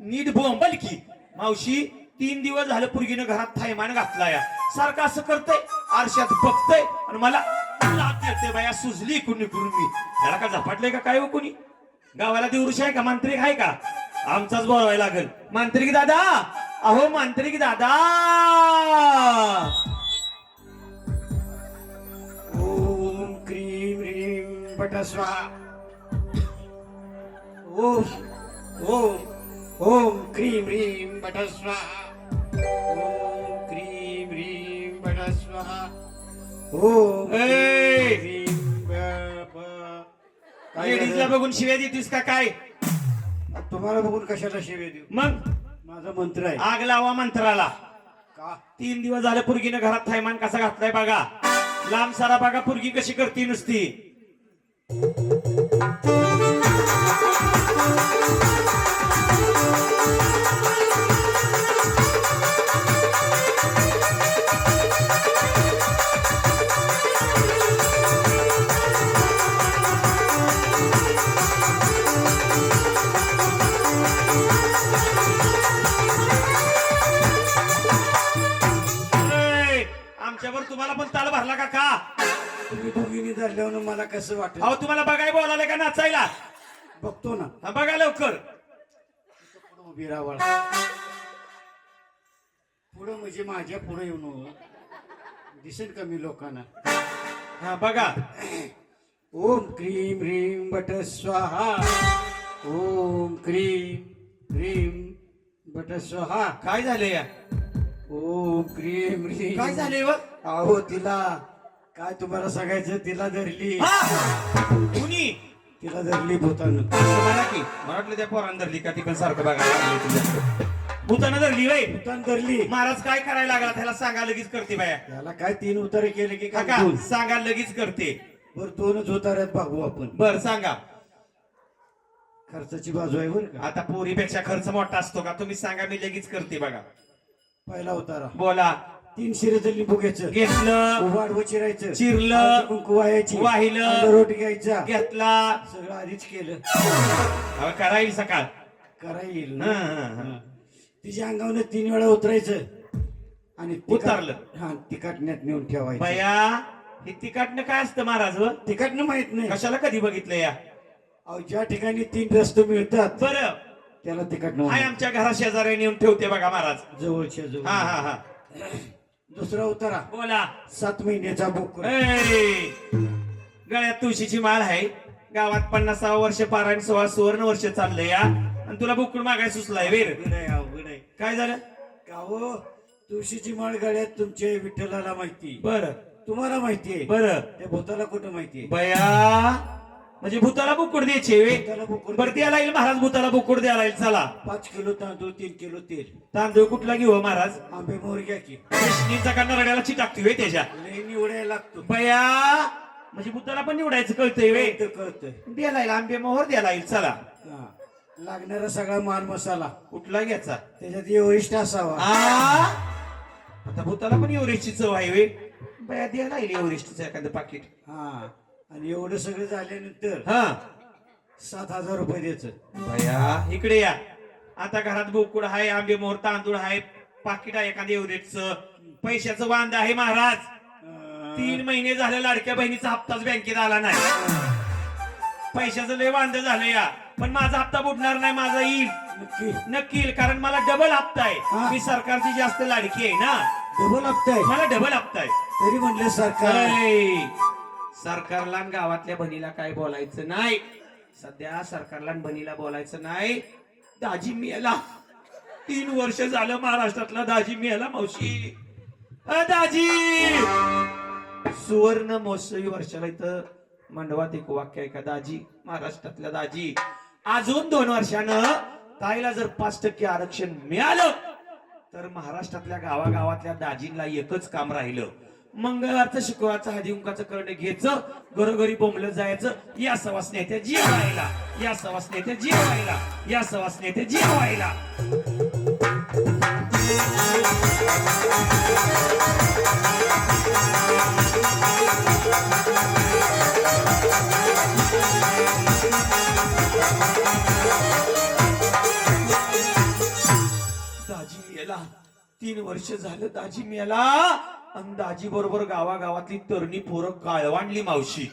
नीट बोंबल की मावशी 3 दिवस झालं पुरगीनं घरात थायमान घातलाय सारखं असं करतय आरशात बघतय आणि मला लाथ येते बाया सुजली कुणी करून मी त्याला का झपाटलंय का काय हो कुणी गावाला दिवृष आहे का मांत्रिक आहे का आमचाच बोलवायला लागेल मांत्रिक दादा अहो मांत्रिक दादा ओम क्रीम ह्रीम बट स्वाहा Om Om Om cream hreem but स्वाहा ओम क्रीम ह्रीम बट स्वाहा ओम ए! क्रीम लेडीजला बघून शिव्या देतीस का काय तुम्हाला बघून कशाला शिवे देऊ मग माझा मंत्र आहे आग लावा मंत्राला का 3 दिवस झाले पुरगीनं घरात थायमान कसा घातलाय बघा लांब सारा बघा पुरगी कशी करती नुसती आमच्यावर तुम्हाला पण ताल भरला का तुम्ही दोघींनी धरल्यावर मला कसं वाटत अहो तुम्हाला बघाय बोलायला का नाचायला बघतो ना हा, बघा लवकर उभी राहा पुढं म्हणजे माझ्या पुढे येऊन दिसेल कमी लोकांना हा बघा ओम क्रीम ह्रीम बट स्वाहा ओम क्रीम ह्रीम बट स्वाहा काय झाले या ओम क्रीम ह्रीम काय झाले व अहो तिला काय तुम्हाला सांगायचं तिला धरली हा! कुणी तिला धरली भूतानं असं म्हणा की मला वाटलं त्या पोरानं धरली का ती पण सारखं बघायला लागली तुझ्या भूतानं धरली वय भूतान धरली महाराज काय करायला लागला त्याला सांगा लगेच करते बाया त्याला काय 3 उतारे केले की काय काका दोन? सांगा लगेच करते बरं 2च उतार्यात बघू आपण बर सांगा खर्चाची बाजू आहे बरं का आता पोरीपेक्षा खर्च मोठा असतो का तुम्ही सांगा मी लगेच करते बघा पहिला उतारा बोला 3 शिरेचं लिंबू घ्यायचं घेतलं वाढवं चिरायचं चिरलं, हळदी कुंकू वाहायची वाहिलं, अंडा रोटी घ्यायचा घेतला सगळं आधीच केलं अहो, करायला सकाळ करा येईल ना हा, हा, हा. हा. तिच्या अंगावर 3 वेळा उतरायचं आणि उतारलं. हा तिकाटण्यात नेऊन ठेवायचं बया हे तिकाटनं काय असतं महाराज व? तिकाटणं माहित नाही कशाला कधी बघितलं या अहो ज्या ठिकाणी 3 रस्ते मिळतात बरं त्याला तिकाटणं हाय म्हणतात. आमच्या घरा शेजारी नेऊन ठेवते बघा महाराज जवळच्या जवळ हा हा हा दुसरा उतारा बोला 7 महिन्याचा बुक ए, गळ्यात तुळशीची माळ आहे गावात 50 वर्ष पारायण 16 सुवर्ण वर्ष चाललंय या आणि तुला बुकून मागाय सुचलाय वेर अवघड आहे काय झालं का हो तुळशीची माळ गळ्यात तुमच्या विठ्ठलाला माहिती बर तुम्हाला माहितीये बर त्या भूताला कुठं माहितीये बया म्हणजे भूताला बुकुड द्यायचे वे भूताला बुकुड बरं द्यायला येईल महाराज भूताला बुकुड द्यायला येईल चला 5 किलो तांदूळ 3 किलो तेल तांदूळ कुठला घेऊ महाराज आंबे मोहर घ्या की कृष्णीचा का नरड्याला चिटाकते वे त्याच्या लई निवडायला लागतो बया म्हणजे भूताला पण निवडायचं कळतंय वे कळतंय द्यायला येईल आंबे मोहर द्यायला येईल चला हा. लागणारा सगळा माल मसाला कुठला घ्यायचा त्याच्यात एवढिष्ट असावा आ आता भूताला पण एव्हरेस्टची चव आहे वे बया द्यायला येईल एव्हरेस्टचं एखादं पाकिट हा आणि एवढं सगळं झाल्यानंतर हा 7,000 रुपये द्यायचं भया इकडे या आता घरात बोकुड आहे आंबे मोहर तांदूळ आहे पाकिट आहे एखादं एव्हरेस्टचं पैशाचं वांद आहे महाराज 3 महिने झाले लाडक्या बहिणीचा हप्ताच बँकेत आला नाही पैशाचं लय वांद झालं या पण माझा हप्ता बुडणार नाही माझा येईल नक्की नक्की येईल कारण मला डबल हप्ता आहे हा. मी सरकारची जास्त लाडकी आहे ना डबल हप्ताय मला डबल हप्ता आहे तरी म्हणलं सरकार ऐ, सरकारला आणि गावातल्या बहिणीला काय बोलायचं नाही सध्या सरकारला आणि बहिणीला बोलायचं नाही दाजी मिळाला 3 वर्ष झालं महाराष्ट्रातला दाजी मिळाला मावशी दाजी सुवर्ण महोत्सवी वर्षाला इथं मंडवात एक वाक्य आहे का दाजी महाराष्ट्रातल्या दाजी अजून 2 वर्षानं ताईला जर 5% आरक्षण मिळालं तर महाराष्ट्रातल्या गावागावातल्या दाजींना एकच काम राहिलं मंगळवारचं शुक्रवारचं हळदीकुंकाचं करणं घ्यायचं घरोघरी बोंबलं जायचं या सवास नेत्या जेवायला या सवास नेत्या जेवायला या सवास नेत्या जेवायला दाजी मेला 3 वर्ष झालं दाजी मेला आणि दाजी बरोबर गावागावातली तरणी पोरं काळवांडली मावशी.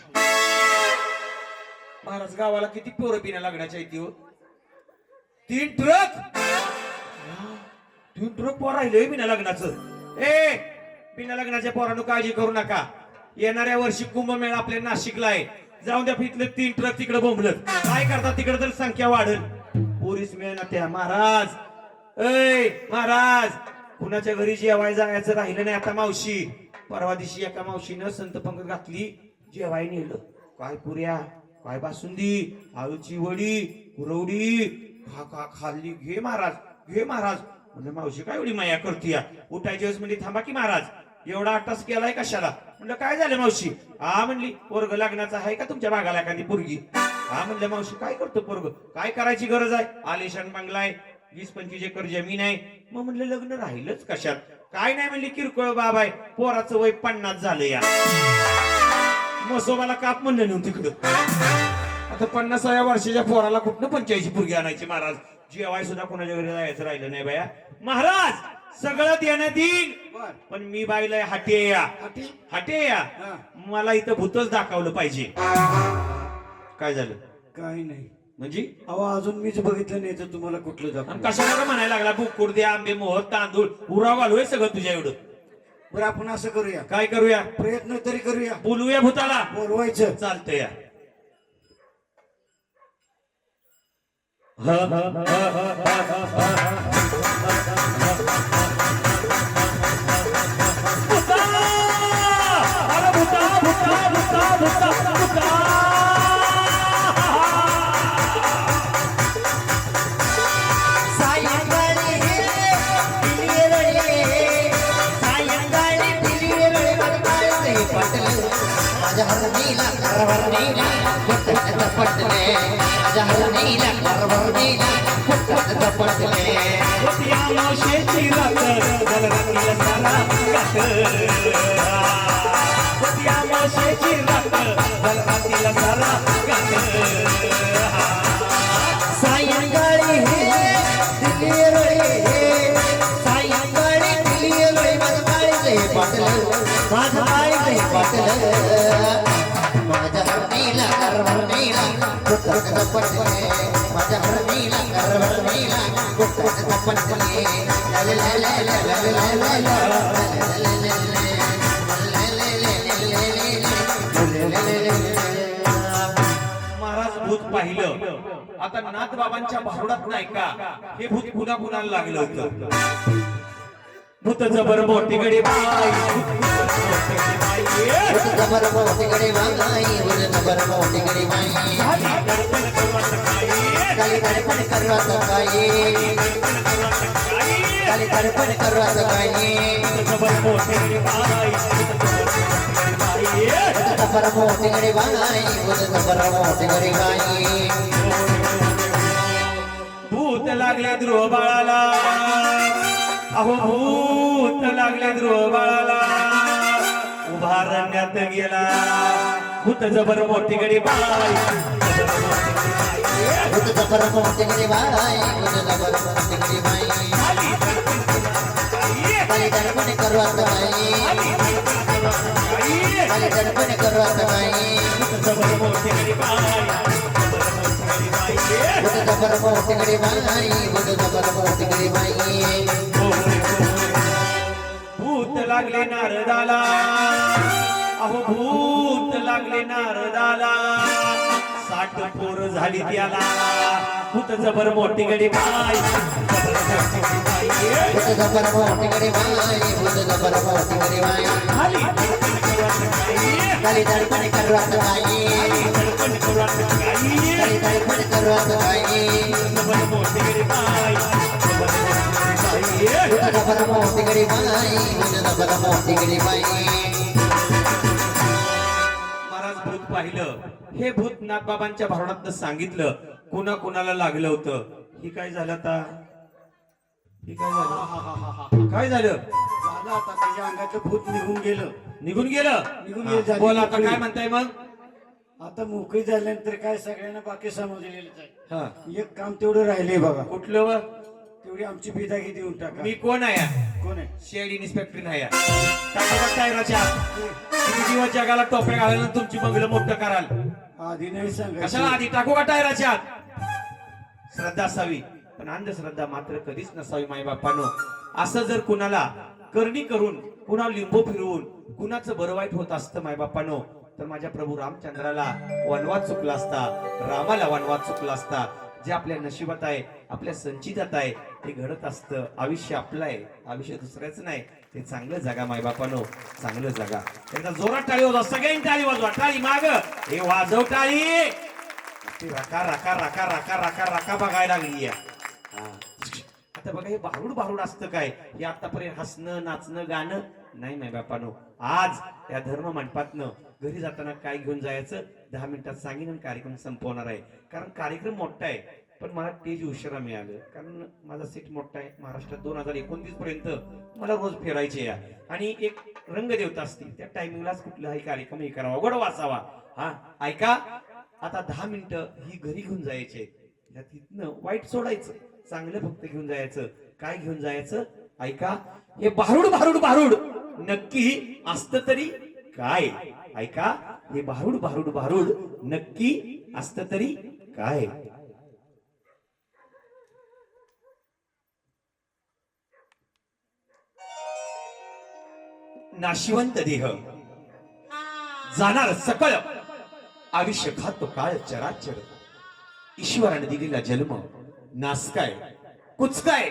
महाराज गावाला किती पोरं पिण्या लग्नाच्या येते हो 3 ट्रक 3 ट्रक पोर राहिले बिना लग्नाचं. ए बिना लग्नाच्या पोरांनो काळजी करू नका येणाऱ्या वर्षी कुंभमेळा आपल्या नाशिकला आहे जाऊन द्या इथले 3 ट्रक तिकडे बोंबलत काय करता तिकडे तर संख्या वाढल पोरीस मिळेना त्या. महाराज ऐ महाराज कुणाच्या घरी जेवाय जायचं राहिलं नाही आता मावशी. परवा दिवशी एका मावशीनं संत पंगत घातली जेवाय नेलं काय पुऱ्या काय बासुंदी आळूची वडी कुरवडी खा खा खाल्ली. घे महाराज म्हणजे मावशी काय एवढी माया करतीया उठायच्या वेळेस म्हणजे थांबा की महाराज एवढा अट्टास केलाय कशाला. म्हणलं काय झालं मावशी. हा म्हणली पोरग लग्नाचा आहे का तुमच्या भागाला एखादी पोरगी. हा म्हणलं मावशी काय करतो पोरग काय करायची गरज आहे आलिशान बंगलाय 20-25 एकर जमीन आहे. मग म्हणलं लग्न राहिलंच कशात. काय नाही म्हणली किरकोळ बाब आहे पोराचं वय 50 झालं या मसोबाला काप म्हणलं नेऊन तिकडं. आता 50व्या वर्षाच्या पोराला कुठनं 85 पोरगी आणायची महाराज. जेवाय सुद्धा कोणाच्या घरी जायचं राहिलं नाही बाया. महाराज सगळं देण्यात येईल पण मी बाईला हाटे या मला इथं भूतच दाखवलं पाहिजे. काय झालं काही नाही म्हणजे अहो अजून मीच बघितलं नाही तर तुम्हाला कुठलं आणि दाखवू. कशाला म्हणायला लागला बुकुड दे आंबे मोहर तांदूळ उराव घालूय सगळं तुझ्या एवढं. बरं आपण असं करूया काय करूया प्रयत्न तरी करूया बोलूया भूताला बोलवायचं. चालतं या. माझ्या हरणीला करवरणीला फुटत पटले माझ्या हरणीला करवरणीला फुटत पटले. या मावशेची रात गलगलीला सारा गाठ. या मावशेची रात गलगलीला सारा गाठ. सायंकाळी दिली रोळी सायंकाळी दिली रोळी माझं काळीचे पाटलं माझं काळीचे पाटलं. माझ्या हरणीला करवरणीला फुटत पटले माझ्या हरणीला करवरणीला फुटत पटले. महाराज भूत पाहिलं आता नाथ बाबांच्या भारुडात नाही का हे भूत पुन्हा पुन्हाला लागलं होतं. भूत जबर मोठी गडी बाई जबर मोठी गडी बाई जबर मोठी गडी बाई काली दडपण करवात काही काली दडपण करवात काही जबर मोठी गडी बाई जबर मोठी गडी बाई जबर मोठी गडी बाई. भूत लागले ध्रुव बाळाला अहो भूत लागले ध्रुव बाळाला उभा रंगात गेला भूत जबर मोठी गडी बाई भूत जबर मोठी गडी बाई भूत जबर मोठी गडी बाई काली दडपण करवात काही काली दडपण करवात काही जबर मोठी गडी बाई भूत जबर मोठी गडी बाई भूत जबर मोठी गडी बाई. भूत लागले नारदाला अहो भूत लागले नारदाला 60 पोर झाली त्याला भूत जबर मोठी गडी बाई भूत जबर मोठी गडी बाई भूत जबर मोठी गडी बाई काली दडपण करवात काही काली दडपण करवात काही जबर मोठी गडी बाई भूत जबर मोठी गडी बाई भूत जबर मोठी गडी बाई. महाराज भूत पाहिलं हे भूत नाथबाबांच्या भारुडात सांगितलं कुणा कुणाला लागलं होतं. ही काय झालं आता ही काय झालं काय झालं झालं आता त्याच्या अंगाचं भूत निघून गेलं निघून गेलं निघून गेलं झाली बोला आता मोकळी. काय म्हणताय मग. आता मोकळी झाल्यानंतर काय सगळ्यांना बाकी समजलेलं आहे. हा एक काम तेवढं राहिले बघा कुठलं व? तेवढी आमची बिदागी देऊन टाका. मी कोण आहे? कोण आहे? शेड इन्स्पेक्टर नाही टाका टायराच्या आत. किती दिवस जगाला टोप्या घालायला तुमची बंगलं मोठं कराल. आधी नाही कशाला सांगायचं. आधी टाकू का टायराच्या आत? श्रद्धा असावी पण अंधश्रद्धा मात्र कधीच नसावी माई बापानो. असं जर कुणाला करणी करून कुणा लिंबू फिरवून कुणाचं बरं वाईट होत असतं माय बापानो तर माझ्या प्रभू रामचंद्राला वनवाद चुकला असता, रामाला वनवाद चुकला असता. जे आपल्या नशिबात आहे, आपल्या संचितात आहे ते घडत असतं. आयुष्य आपलं आहे, आयुष्य दुसऱ्याच नाही. ते चांगलं जगा माय बापानो, चांगलं जगा. एकदा जोरात टाळी वाजवा, सगळ्यांनी टाळी वाजवा. टाळी माग हे वाजव टाळी. ती राका राका राका राका राका राका बघायला लागली आहे. आता बघा हे बारूड असतं काय? हे आतापर्यंत हसणं नाचणं गाणं नाही माय बापानो. आज या धर्म मंडपातनं घरी जाताना काय घेऊन जायचं 10 मिनिटात सांगेन आणि कार्यक्रम संपवणार आहे. कारण कार्यक्रम मोठा आहे पण मला स्टेज उशिरा मिळालं कारण माझा सीट मोठा आहे. महाराष्ट्रात 2029 पर्यंत मला रोज फिरायचे आहे आणि एक रंगदेवता असते त्या टायमिंगलाच कुठलाही कार्यक्रम हे करावा, गोडवा असावा. हा ऐका, आता 10 मिनिटं ही घरी घेऊन जायचे. तिथनं वाईट सोडायचं, चांगलं फक्त घेऊन जायचं. काय घेऊन जायचं? ऐका, हे भारूड नक्की असतं तरी काय? ऐका, हे भारूड नक्की असतं तरी काय? नाशिवंत देह जाणार सकळ आयुष्य खातो काळ चराचर. ईश्वराने दिलेला जन्म नासकाय कुचकाय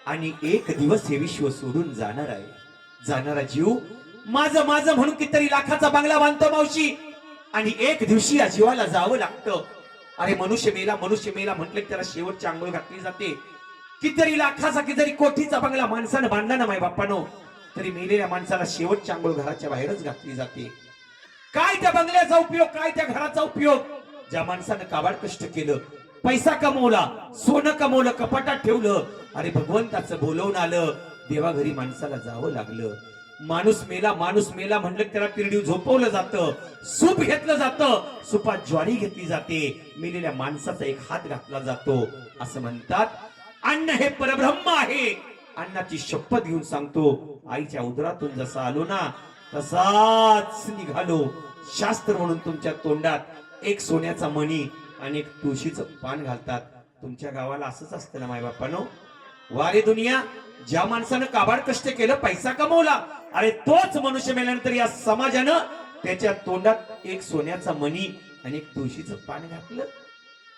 आणि एक दिवस हे विश्व सोडून जाणार आहे. जाणारा जीव माझं म्हणून कितीतरी लाखाचा बंगला बांधतो मावशी आणि एक दिवशी या जीवाला जावं लागतं. अरे मनुष्य मेला म्हटलं की त्याला शेवटची आंघोळ घातली जाते. कितीतरी लाखाचा कितीतरी कोटीचा बंगला माणसानं बांधला ना माय बाप्पानो तरी मेलेल्या माणसाला शेवटची आंघोळ घराच्या बाहेरच घातली जाते. काय त्या बंगल्याचा उपयोग, काय त्या घराचा उपयोग? ज्या माणसानं काबाड कष्ट केलं, पैसा कमवला, सोनं कमवलं, कपाटात ठेवलं. अरे भगवंताचं बोलवून आलं, देवाघरी माणसाला जावं लागलं. माणूस मेला म्हणलं त्याला तिरडीव झोपवलं जातं, सूप घेतलं जातं, सुपात ज्वारी घेतली जाते, मेलेल्या माणसाचा एक हात घातला जातो. असं म्हणतात अन्न हे परब्रह्म आहे. अन्नाची शपथ घेऊन सांगतो, आईच्या उदरातून जसा आलो ना तसाच निघालो. शास्त्र म्हणून तुमच्या तोंडात एक सोन्याचा मणी आणि एक तुळशीचं पान घालतात. तुमच्या गावाला असंच असतं ना माय बापानो? वारे दुनिया, ज्या माणसानं काबाड कष्ट केलं, पैसा कमवला, अरे तोच मनुष्य मेल्यानंतर या समाजानं त्याच्या तोंडात एक सोन्याचा मणी आणि एक तुळशीचं पान घातलं.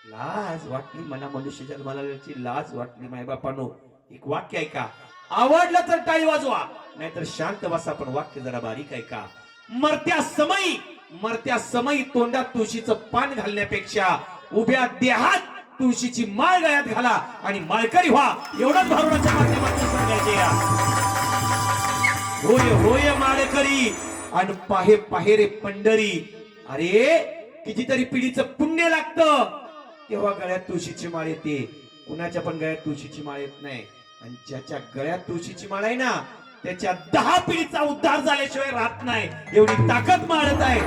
लाज वाटली मला, मनुष्य जन्माला लाज वाटली माय बापानो. एक वाक्य ऐका, आवडलं तर टाळी वाजवा, नाहीतर शांत बसा. पण वाक्य जरा बारीक ऐका. मरत्या समयी तोंडात तुळशीचं पान घालण्यापेक्षा उभ्या देहात तुळशीची माळ गळ्यात घाला आणि माळकरी व्हा. एवढंच भारुडाच्या माध्यमातून सांगायचे. होय होय माळकरी आणि पाहे रे पंढरी. अरे कितीतरी पिढीचं पुण्य लागतं तेव्हा गळ्यात तुळशीची माळ येते. कुणाच्या पण गळ्यात तुळशीची माळ येत नाही. आणि ज्याच्या गळ्यात तुळशीची माळ आहे ना त्याच्या 10 पिढीचा उद्धार झाल्याशिवाय राहत नाही. एवढी ताकद माळत आहे.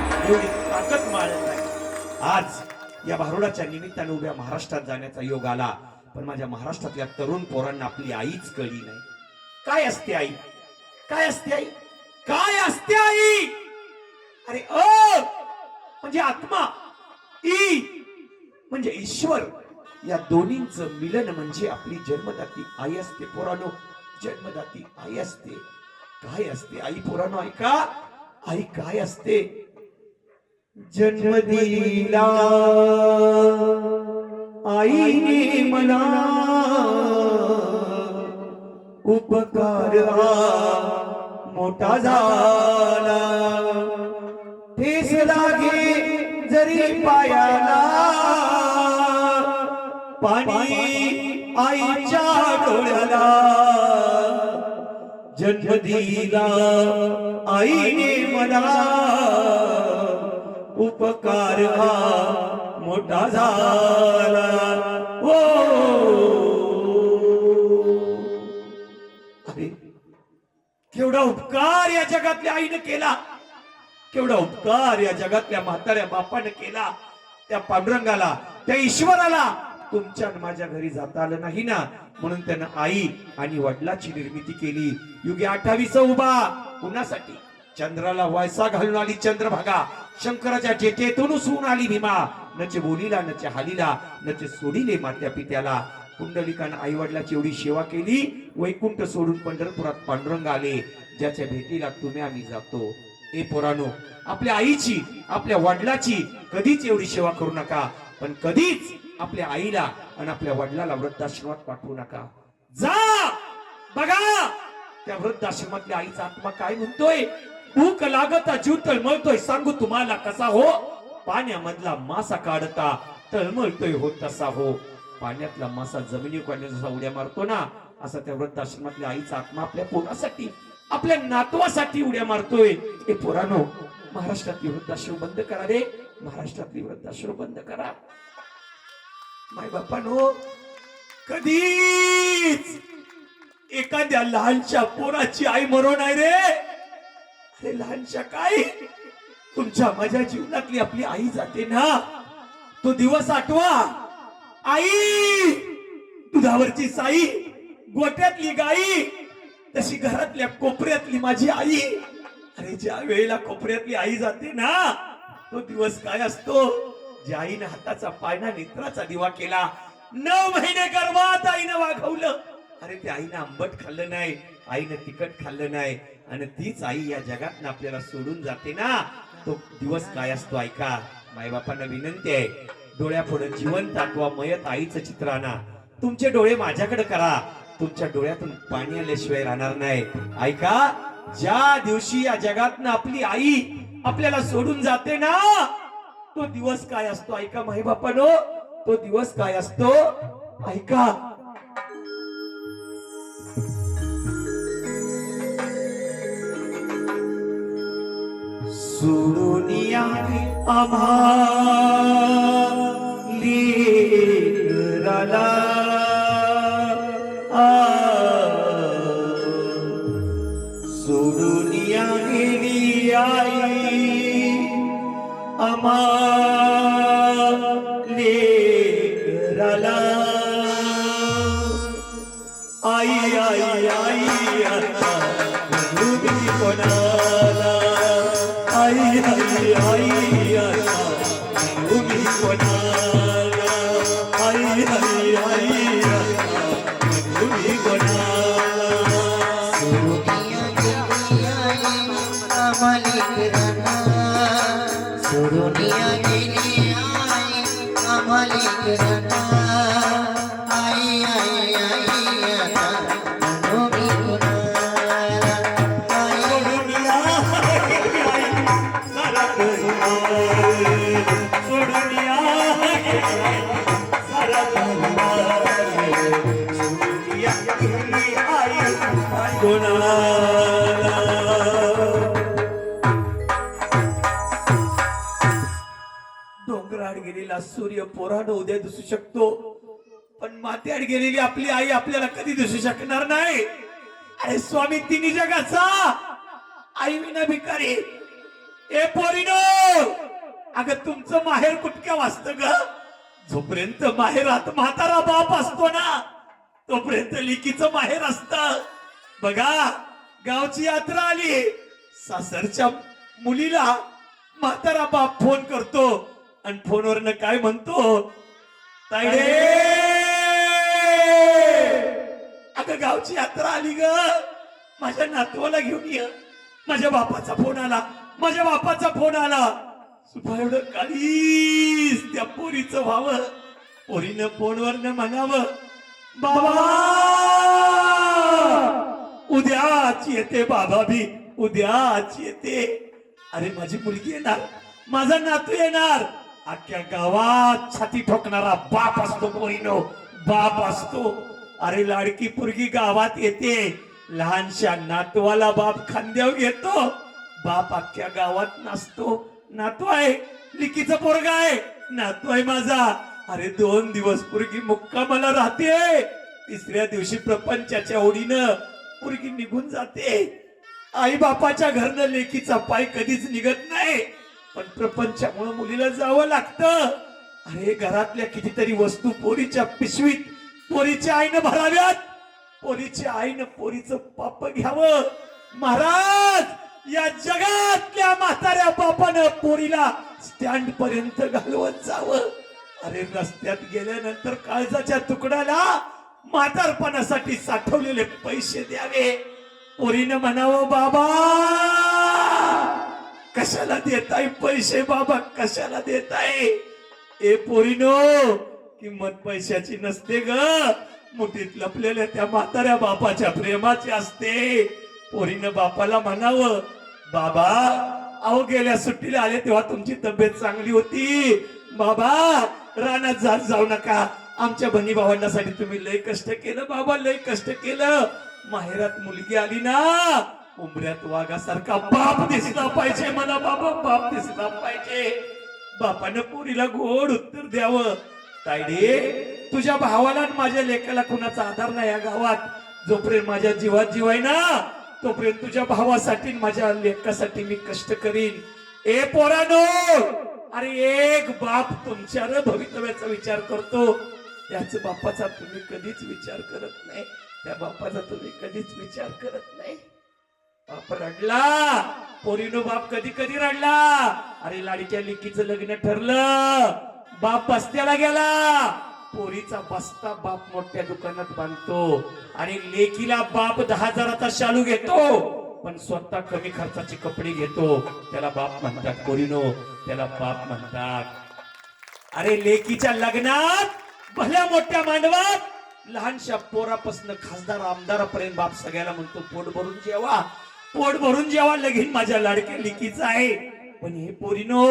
आज या भारुडाच्या निमित्ताने उभ्या महाराष्ट्रात जाण्याचा योग आला. पण माझ्या महाराष्ट्रातल्या तरुण पोरांना आपली आईच कळली नाही. काय असते आई? अरे म्हणजे आत्मा, ई म्हणजे ईश्वर. या दोन्हींचं मिलन म्हणजे आपली जन्मदाती आई असते पोरानो. जन्मदाती आई असते. काय असते आई पोरानो? ऐका, आई काय असते? जन्म दिला आईने मला, उपकार मोठा झाला. ठेस लागे जरी पायाला, पाणी आईच्या डोळ्याला. जन्म दिला आईने मला, उपकार मोठा झाला. ओ अरे केवढा उपकार या जगातल्या आईने केला, केवढा उपकार या जगातल्या म्हाताऱ्या बापाने केला. त्या पांडुरंगाला, त्या ईश्वराला तुमच्या आणि माझ्या घरी जाता आलं नाही ना, म्हणून त्यानं आई आणि वडिलाची निर्मिती केली. युगे 28 उभा कुणासाठी? चंद्राला वैसा घालून आली चंद्रभागा, शंकराच्या जेतेतून उसून आली भीमा. नचे बोलीला नचे हालीला, नचे सोडीले मात्या पित्याला. कुंडलिकानं आई वडिलाची एवढी सेवा केली, वैकुंठ सोडून पंढरपुरात पांडुरंग आले, ज्याच्या भेटीला तुम्ही आम्ही जातो. ए पोरानो, आपल्या आईची आपल्या वडिलाची कधीच एवढी सेवा करू नका, पण कधीच आपल्या आईला आणि आपल्या वडिलाला वृद्धाश्रमात पाठवू नका. जा बघा त्या वृद्धाश्रमातल्या आईचा आत्मा काय म्हणतोय. भूक लागता जीव तळमळतोय, सांगू तुम्हाला कसा हो. पाण्यामधला मासा काढता तळमळतोय हो तसा हो. पाण्यातला मासा जमिनीवर काढण्याचा जसा उड्या मारतो ना, असा त्या वृद्धाश्रमातल्या आईचा आत्मा आपल्या पोरासाठी आपल्या नातवासाठी उड्या मारतोय. हे पोरानो, महाराष्ट्रातली वृद्धाश्रम बंद करा रे, महाराष्ट्रातली वृद्धाश्रम बंद करा. माय बापानो, कधीच एखाद्या लहानशा पोराची आई मरो नाही रे. अरे लहानशा काय, तुमच्या माझ्या जीवनातली आपली आई जाते ना, तो दिवस आठवा. आई दुधावरची साई, गोट्यातली गाई, तशी घरातल्या कोपऱ्यातली माझी आई. अरे ज्या वेळेला कोपऱ्यातली आई जाते ना, तो दिवस काय असतो. ज्या आईनं हाताचा पाळणा नेत्राचा दिवा केला, 9 महिने गर्भात आईनं वागवलं. अरे त्या आईनं आंबट खाल्लं नाही, आईनं तिखट खाल्लं नाही, आणि तीच आई या जगात आपल्याला सोडून जाते ना, तो दिवस काय असतो ऐका. मायबापांना विनंती आहे, डोळ्यापुढे जिवंत अथवा मयत आईचं चित्र आणा. तुमचे डोळे माझ्याकडे करा, तुमच्या डोळ्यातून पाणी आल्याशिवाय राहणार नाही. ऐका, ज्या दिवशी या जगात आपली आई आपल्याला सोडून जाते ना, तो दिवस काय असतो ऐका मायबापानो, तो दिवस काय असतो ऐका. सोडून यावे आम्हा लेकराला, सोडून या गेली आई आम्हा लेकराला. आई आई आई आता तुम्ही कोणाला, आई आई आई आता तुम्ही कोणाला, आई आई आई आता तुम्ही कोणाला. सोडूनिया गेली आई आम्हाली करना. आई आई आई आता तुम्ही कोणाला, आई सोडूनिया गेली आई सारा परिवार, सोडूनिया गेली आई सारा परिवार, सोडूनिया गेली आई कोणाला. डोंगराड गेलेला सूर्य पोरानं उद्या दिसू शकतो, पण माथ्याड गेलेली आपली आई आपल्याला कधी दिसू शकणार नाही. अरे स्वामी तिन्ही जगाचा आई विना भिकारी. ए पोरीनो, अगं तुमचं माहेर कुठक्या वाजतं ग. जोपर्यंत माहेरात म्हातारा बाप असतो ना, तोपर्यंत लिकीचं माहेर असत. बघा, गावची यात्रा आली, सासरच्या मुलीला म्हातारा बाप फोन करतो आणि फोनवरनं काय म्हणतो, तायडे अगं गावची यात्रा आली ग, माझ्या नातवाला घेऊन ये. माझ्या बापाचा फोन आला, माझ्या बापाचा फोन आला. सुद्धा एवढं काळीच त्या पोरीचं व्हावं. पोरीनं फोनवरनं म्हणावं, बाबा उद्याच येते, बाबा बी उद्याच येते. अरे माझी मुलगी येणार, माझा नातू येणार. अख्ख्या गावात छाती ठोकणारा बाप असतो पोरीनो, बाप असतो. अरे लाडकी पोरगी गावात येते, लहानशा नातवाला बाप खांद्यावर घेतो. बाप अख्ख्या गावात नसतो. नातू आहे, लिकीचा पोरगा आहे, नातू आहे माझा. अरे 2 दिवस पोरगी मुक्कामाला राहते, तिसऱ्या दिवशी प्रपंचाच्या ओढीनं पोरगी निघून जाते. आई बापाच्या घरनं लेकीचा पाय कधीच निघत नाही, पण प्रपंचामुळे मुलीला जावं लागतं. अरे घरातल्या कितीतरी वस्तू पोरीच्या पिशवीत पोरीच्या आईनं भराव्यात, पोरीच्या आईनं पोरीचं पाप घ्यावं. महाराज या जगातल्या म्हाताऱ्या बापानं पोरीला स्टँड पर्यंत घालवत जावं. अरे रस्त्यात गेल्यानंतर काळजाच्या तुकड्याला म्हातारपणासाठी साठवलेले पैसे द्यावे. पोरीनं म्हणावं बाबा कशाला देताय पैसे, बाबा कशाला देताय. ए पोरीनो किंमत पैशाची नसते ग, मुठीत लपलेल्या त्या म्हाताऱ्या बापाच्या प्रेमाची असते. पोरीनं बापाला म्हणावं बाबा अहो गेल्या सुट्टीला आले तेव्हा तुमची तब्येत चांगली होती, बाबा रानात जाऊ नका, आमच्या बहिणी भावंडासाठी तुम्ही लय कष्ट केलं बाबा, लय कष्ट केलं. माहेरात मुलगी आली ना उंबऱ्यात वाघासारखा बाप दिसला पाहिजे मला, बाबा बाप दिसला पाहिजे. बापानं पोरीला गोड उत्तर द्यावं तायडे तुझ्या भावाला आणि माझ्या लेकाला कुणाचा आधार नाही या गावात. जोपर्यंत माझ्या जीवात जीव आहे ना तोपर्यंत तुझ्या भावासाठी माझ्या लेकासाठी मी कष्ट करीन. ए पोरानो अरे एक बाप तुमच्या भवितव्याचा विचार करतो, त्याच बापाचा तुम्ही कधीच विचार करत नाही, त्या बापाचा तुम्ही कधीच विचार करत नाही. बाप रडला पोरीनो, बाप कधी कधी रडला. अरे लाडीच्या लेकीचं लग्न ठरलं, बाप बस्त्याला गेला, पोरीचा बस्ता बाप मोठ्या दुकानात बांधतो आणि लेकीला बाप 10,000चा शालू घेतो पण स्वतः कमी खर्चाचे कपडे घेतो. त्याला बाप म्हणतात पोरीनो, त्याला बाप म्हणतात. अरे लेकीच्या लग्नात भल्या मोठ्या मांडवात लहानशा पोरापासून खासदार आमदारापर्यंत बाप सगळ्याला म्हणतो पोट भरून जेवा, पोट भरून जेवा, लगीन माझ्या लाडक्या लेकीचा आहे. पण हे पोरीनो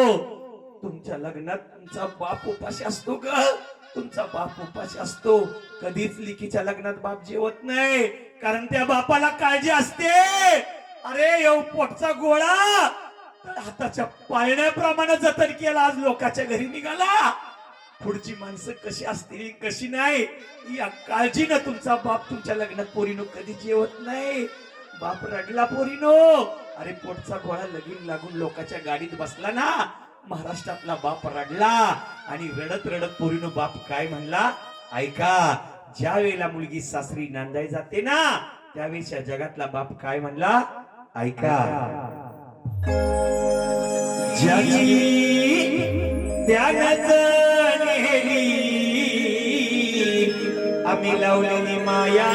तुमच्या लग्नात तुमचा बाप उपाशी असतो का, तुमचा बाप उपाशी असतो. कधीच लेकीच्या लग्नात बाप जेवत नाही, कारण त्या बापाला काळजी असते. अरे येऊ पोटचा गोळा तर हाताच्या पाळण्याप्रमाणे जतन केला, आज लोकांच्या घरी निघाला. पुढची माणसं कशी असतील कशी नाही या काळजीनं तुमचा बाप तुमच्या लग्नात पोरीनो कधी जेवत नाही. बाप रडला पोरीनो, अरे पोटचा गोळा लगीन लागून लोकांच्या गाडीत बसला ना. महाराष्ट्रातला बाप रडला आणि रडत रडत पोरीनो बाप काय म्हणला ऐका, ज्या वेळेला मुलगी सासरी नांदाय जाते ना त्यावेळेच्या जगातला बाप काय म्हणला ऐका, ज्याची त्यानंच नेली आम्ही लावलेली माया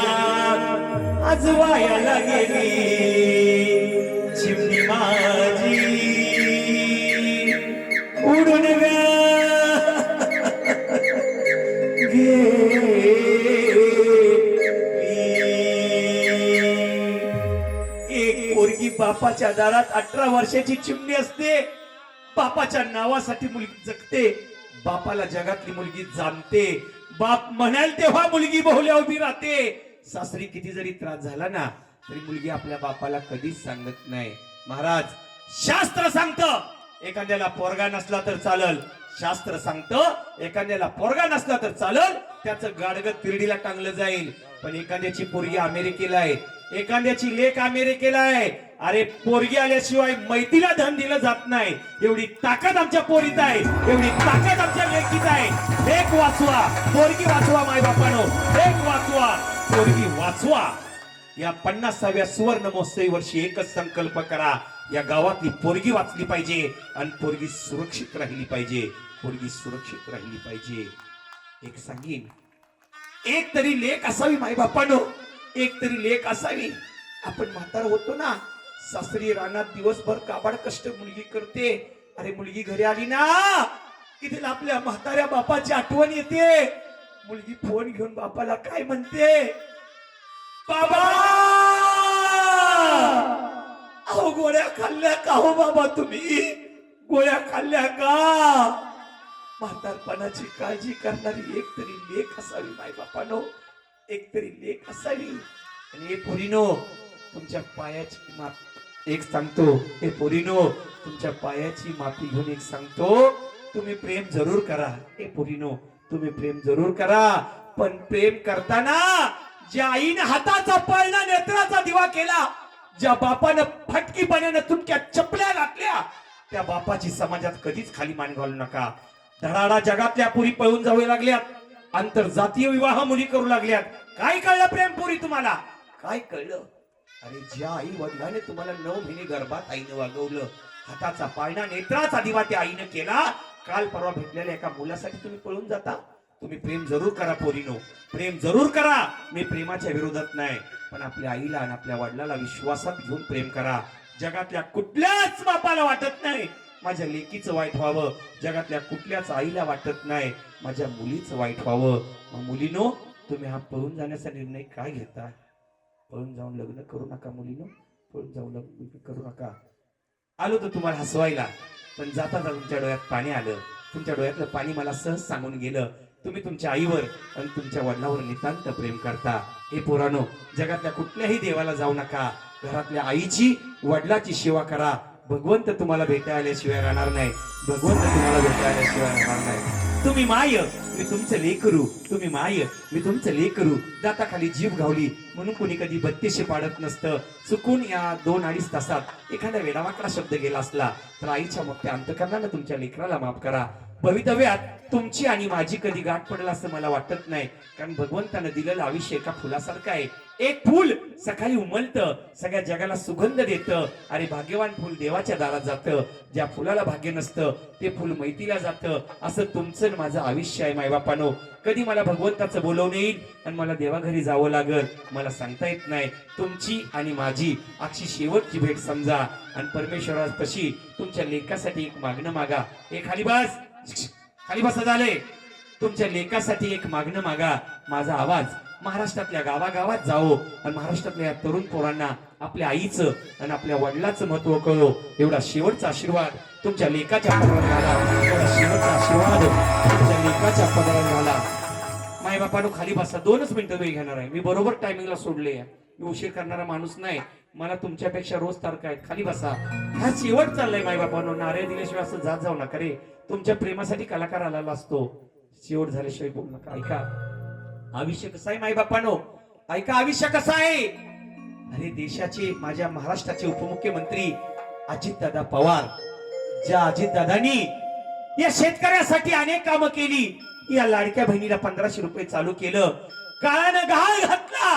आज वायाला गेली. चिमणी माझी उडून एक पोरगी बापाच्या दारात 18 वर्षाची चिमणी असते, बापाच्या नावासाठी मुलगी जगते, बापाला जगातली मुलगी जाणते, बाप म्हणाल तेव्हा मुलगी बहुल्या उभी राहते. सासरी किती जरी त्रास झाला ना तरी मुलगी आपल्या बापाला कधीच सांगत नाही. महाराज शास्त्र सांगतं एखाद्याला पोरगा नसला तर चालल, शास्त्र सांगतं एखाद्याला पोरगा नसला तर चालल, त्याचं गाडगं तिरडीला टांगलं जाईल. पण एखाद्याची पोरगी अमेरिकेला आहे, एखाद्याची लेक अमेरिकेला आहे, अरे पोरगी आल्याशिवाय मैतीला धन दिलं जात नाही. एवढी ताकद आमच्या पोरीत आहे, एवढी ताकद आमच्या लेकीत आहे. लेक वाचवा, पोरगी वाचवा, माय बापानो लेक वाचवा, पोरगी वाचवा. या 50व्या सुवर्ण महोत्सवी वर्षी एकच संकल्प करा, या गावातली पोरगी वाचली पाहिजे आणि पोरगी सुरक्षित राहिली पाहिजे, पोरगी सुरक्षित राहिली पाहिजे. एक सांगीन, एक तरी लेक असावी माय बापानो, एक तरी लेक असावी. आपण म्हातार होतो ना, सासरी रानात दिवसभर काबाड कष्ट मुलगी करते. अरे मुलगी घरी आली ना की तिला आपल्या म्हाताऱ्या बापाची आठवण येते. मुलगी फोन घेऊन बापाला काय म्हणते, बाबा अहो गोळ्या खाल्ल्या का हो बाबा, तुम्ही गोळ्या खाल्ल्या का. म्हातारपणाची काळजी करणारी एक तरी लेक असावी माय बापानो, एक तरी लेक असावी. आणि हे पोरीनो तुमच्या पायाची माती एक सांगतो, हे पोरीनो तुमच्या पायाची माती घेऊन एक सांगतो, तुम्ही प्रेम जरूर करा. हे पोरीनो तुम्ही प्रेम जरूर करा, पण प्रेम करताना ज्या आईने हाताचा पाळणा नेत्राचा दिवा केला, ज्या बापानं फटकीपणानं तुमच्या चपल्या घातल्या, त्या बापाची समाजात कधीच खाली मान घालू नका. धडाडा जगातल्या पुरी पळून जाऊ लागल्यात आंतरजातीय विवाह मुली करू लागल्यात काय कळलं प्रेमपुरी तुम्हाला काय कळलं अरे ज्या आई वडिलाने तुम्हाला 9 महिने गर्भात आईनं वागवलं हाताचा पाळणा नेत्राचा दिवा त्या आईनं केला काल परवा भेटलेल्या एका मुलासाठी तुम्ही पळून जाता तुम्ही प्रेम जरूर करा पोरीनो प्रेम जरूर करा मी प्रेमाच्या विरोधात नाही पण आपल्या आईला आणि आपल्या वडिलाला विश्वासात घेऊन प्रेम करा जगातल्या कुठल्याच बापाला वाटत नाही माझ्या लेकीचं वाईट व्हावं जगातल्या कुठल्याच आईला वाटत नाही माझ्या मुलीचं वाईट व्हावं मग मुलीनो तुम्ही हा पळून जाण्याचा निर्णय काय घेता पळून जाऊन लग्न करू नका मुलीनो पळून जाऊन लग्न करू नका आलो तर तुम्हाला हसवायला पण जाता तुमच्या डोळ्यात पाणी आलं तुमच्या डोळ्यातलं पाणी मला सहज सांगून गेलं तुम्ही तुमच्या आईवर आणि तुमच्या वडिलांवर नितांत प्रेम करता हे पोरानो जगातल्या कुठल्याही देवाला जाऊ नका घरातल्या आईची वडिलाची सेवा करा भगवंत तुम्हाला भेटायला आल्याशिवाय राहणार नाही भगवंत तुम्हाला भेटायला आल्याशिवाय राहणार नाही तुम्ही माय मी तुमचं लेकरू तुम्ही माय मी तुमचं लेकरू दाताखाली जीभ घावली म्हणून कोणी कधी 32 पाडत नसतं चुकून या 2-2.5 तासात एखादा वेडावाकडा शब्द गेला असला तर आईच्या मोठ्या अंतकरणानं तुमच्या लेकराला माफ करा भवितव्यात तुमची आणि माझी कधी गाठ पडेल असं मला वाटत नाही कारण भगवंतानं दिलेलं आयुष्य एका फुलासारखं आहे एक फूल सकाळी उमलतं सगळ्या जगाला सुगंध देतं अरे भाग्यवान फूल देवाच्या दारात जातं ज्या फुलाला भाग्य नसतं ते फूल मैतीला जातं असं तुमचं माझं आयुष्य आहे मायबापानो कधी मला भगवंताचं बोलवून येईल आणि मला देवाघरी जावं लागल मला सांगता येत नाही तुमची आणि माझी अक्षी शेवटची भेट समजा आणि परमेश्वरापाशी तुमच्या लेखासाठी एक मागणं मागा हे खाली बसा झाले तुमच्या लेखासाठी एक मागणं मागा माझा आवाज महाराष्ट्रातल्या गावागावात जावो आणि महाराष्ट्रातल्या तरुण पोरांना आपल्या आईचं आणि आपल्या वडिलाचं महत्व कळो एवढा शेवटचा आशीर्वाद तुमच्या लेखाच्या पदरात घाला एवढा शेवटचा आशीर्वाद तुमच्या लेखाच्या पदरात घाला मायबापानो खाली बसा 2च मिनिटं वेळ घेणार आहे मी बरोबर टायमिंगला सोडले मी उशीर करणारा माणूस नाही मला तुमच्यापेक्षा रोज तारखा आहेत खाली बसा हा शेवट चाललाय मायबापानो नारे दिल्याशिवाय असं जात जाऊ नका रे तुमच्या प्रेमासाठी कलाकार आलेला असतो शेवट झाल्याशिवाय बोलू नका ऐका आयुष्य कसं आहे मायबापानो ऐका आयुष्य कसं आहे अरे देशाचे माझ्या महाराष्ट्राचे उपमुख्यमंत्री अजितदादा पवार ज्या अजितदादांनी या शेतकऱ्यासाठी अनेक कामं केली या लाडक्या बहिणीला 1500 रुपये चालू केलं काळानं गहाळ घातला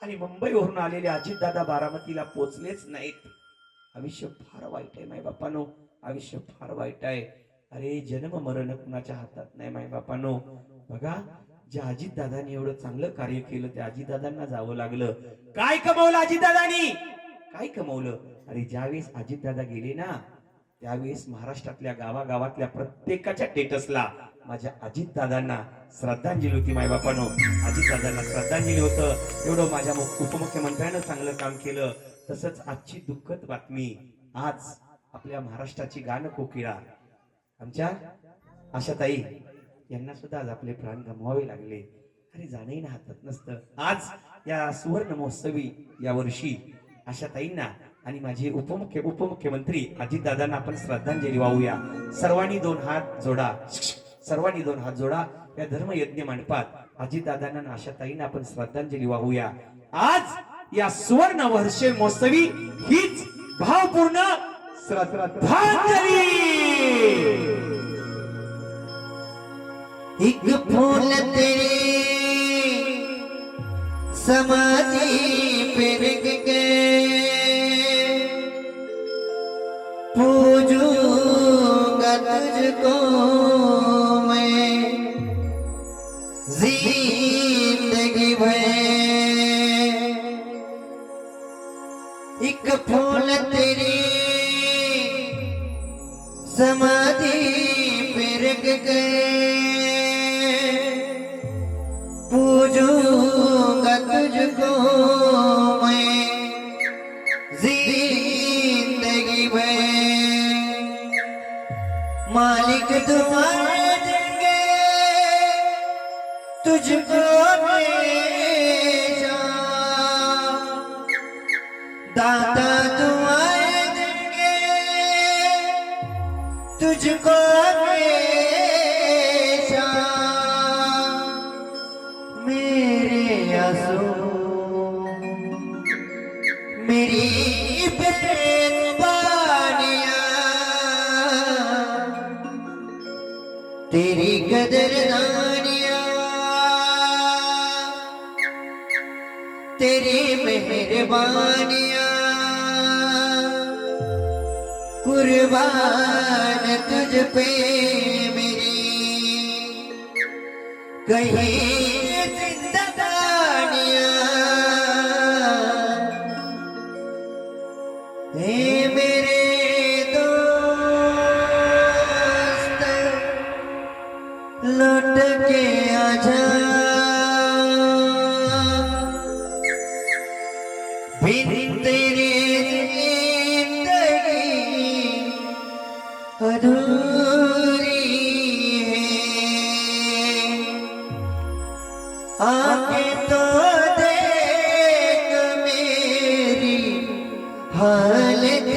आणि मुंबईवरून आलेले अजितदादा बारामतीला पोचलेच नाहीत आयुष्य फार वाईट आहे मायबापानो आयुष्य फार वाईट आहे अरे जन्म मरण कुणाच्या हातात नाही मायबापानो बघा ज्या अजितदादांनी एवढं चांगलं कार्य केलं त्या अजितदादांना जावं लागलं काय कमवलं अजितदादांनी काय कमवलं अरे ज्यावेळेस अजितदादा गेले ना त्यावेळेस महाराष्ट्रातल्या गावागावातल्या प्रत्येकाच्या स्टेटसला माझ्या अजितदादांना श्रद्धांजली होती मायबापानो अजितदादांना श्रद्धांजली होतं एवढं माझ्या उपमुख्यमंत्र्यानं चांगलं काम केलं तसंच आजची दुःखद बातमी आज आपल्या महाराष्ट्राची गान कोकिळा आमच्या आशाताई यांना सुद्धा आज आपले प्राण गमवावे लागले अरे जाणही ना हातात नसतं आज या सुवर्ण महोत्सवी या वर्षी आशाताईंना आणि माझे उपमुख्यमंत्री अजितदादांना आपण श्रद्धांजली वाहूया सर्वांनी 2 हात जोडा सर्वांनी 2 हात जोडा या धर्मयज्ञ मंडपात अजितदादांना आणि आशाताईंना आपण श्रद्धांजली वाहूया आज या सुवर्ण वर्ष महोत्सवी हीच भावपूर्ण श्रद्धांजली एक फूल तेरी समाधि पे रख के पूजूंगा तुझको मैं जिंदगी भर एक फूल तेरी समाधि पे रख के पूजूंगा तुझको मैं जिंदगी भर मालिक दुआ देंगे तुझको हमेशा दाता दुआ देंगे तुझको हमेशा मेरे आंसू मेरी बेबानियां कदरदानिया तेरी मेहरबानिया कुर्बान तुझ पे मेरी कहीं जिंदगानिया हे मेरे दोस्त लौट के आजा बिन तेरे जिंदगी अधूरी है आके तो देख मेरी हालत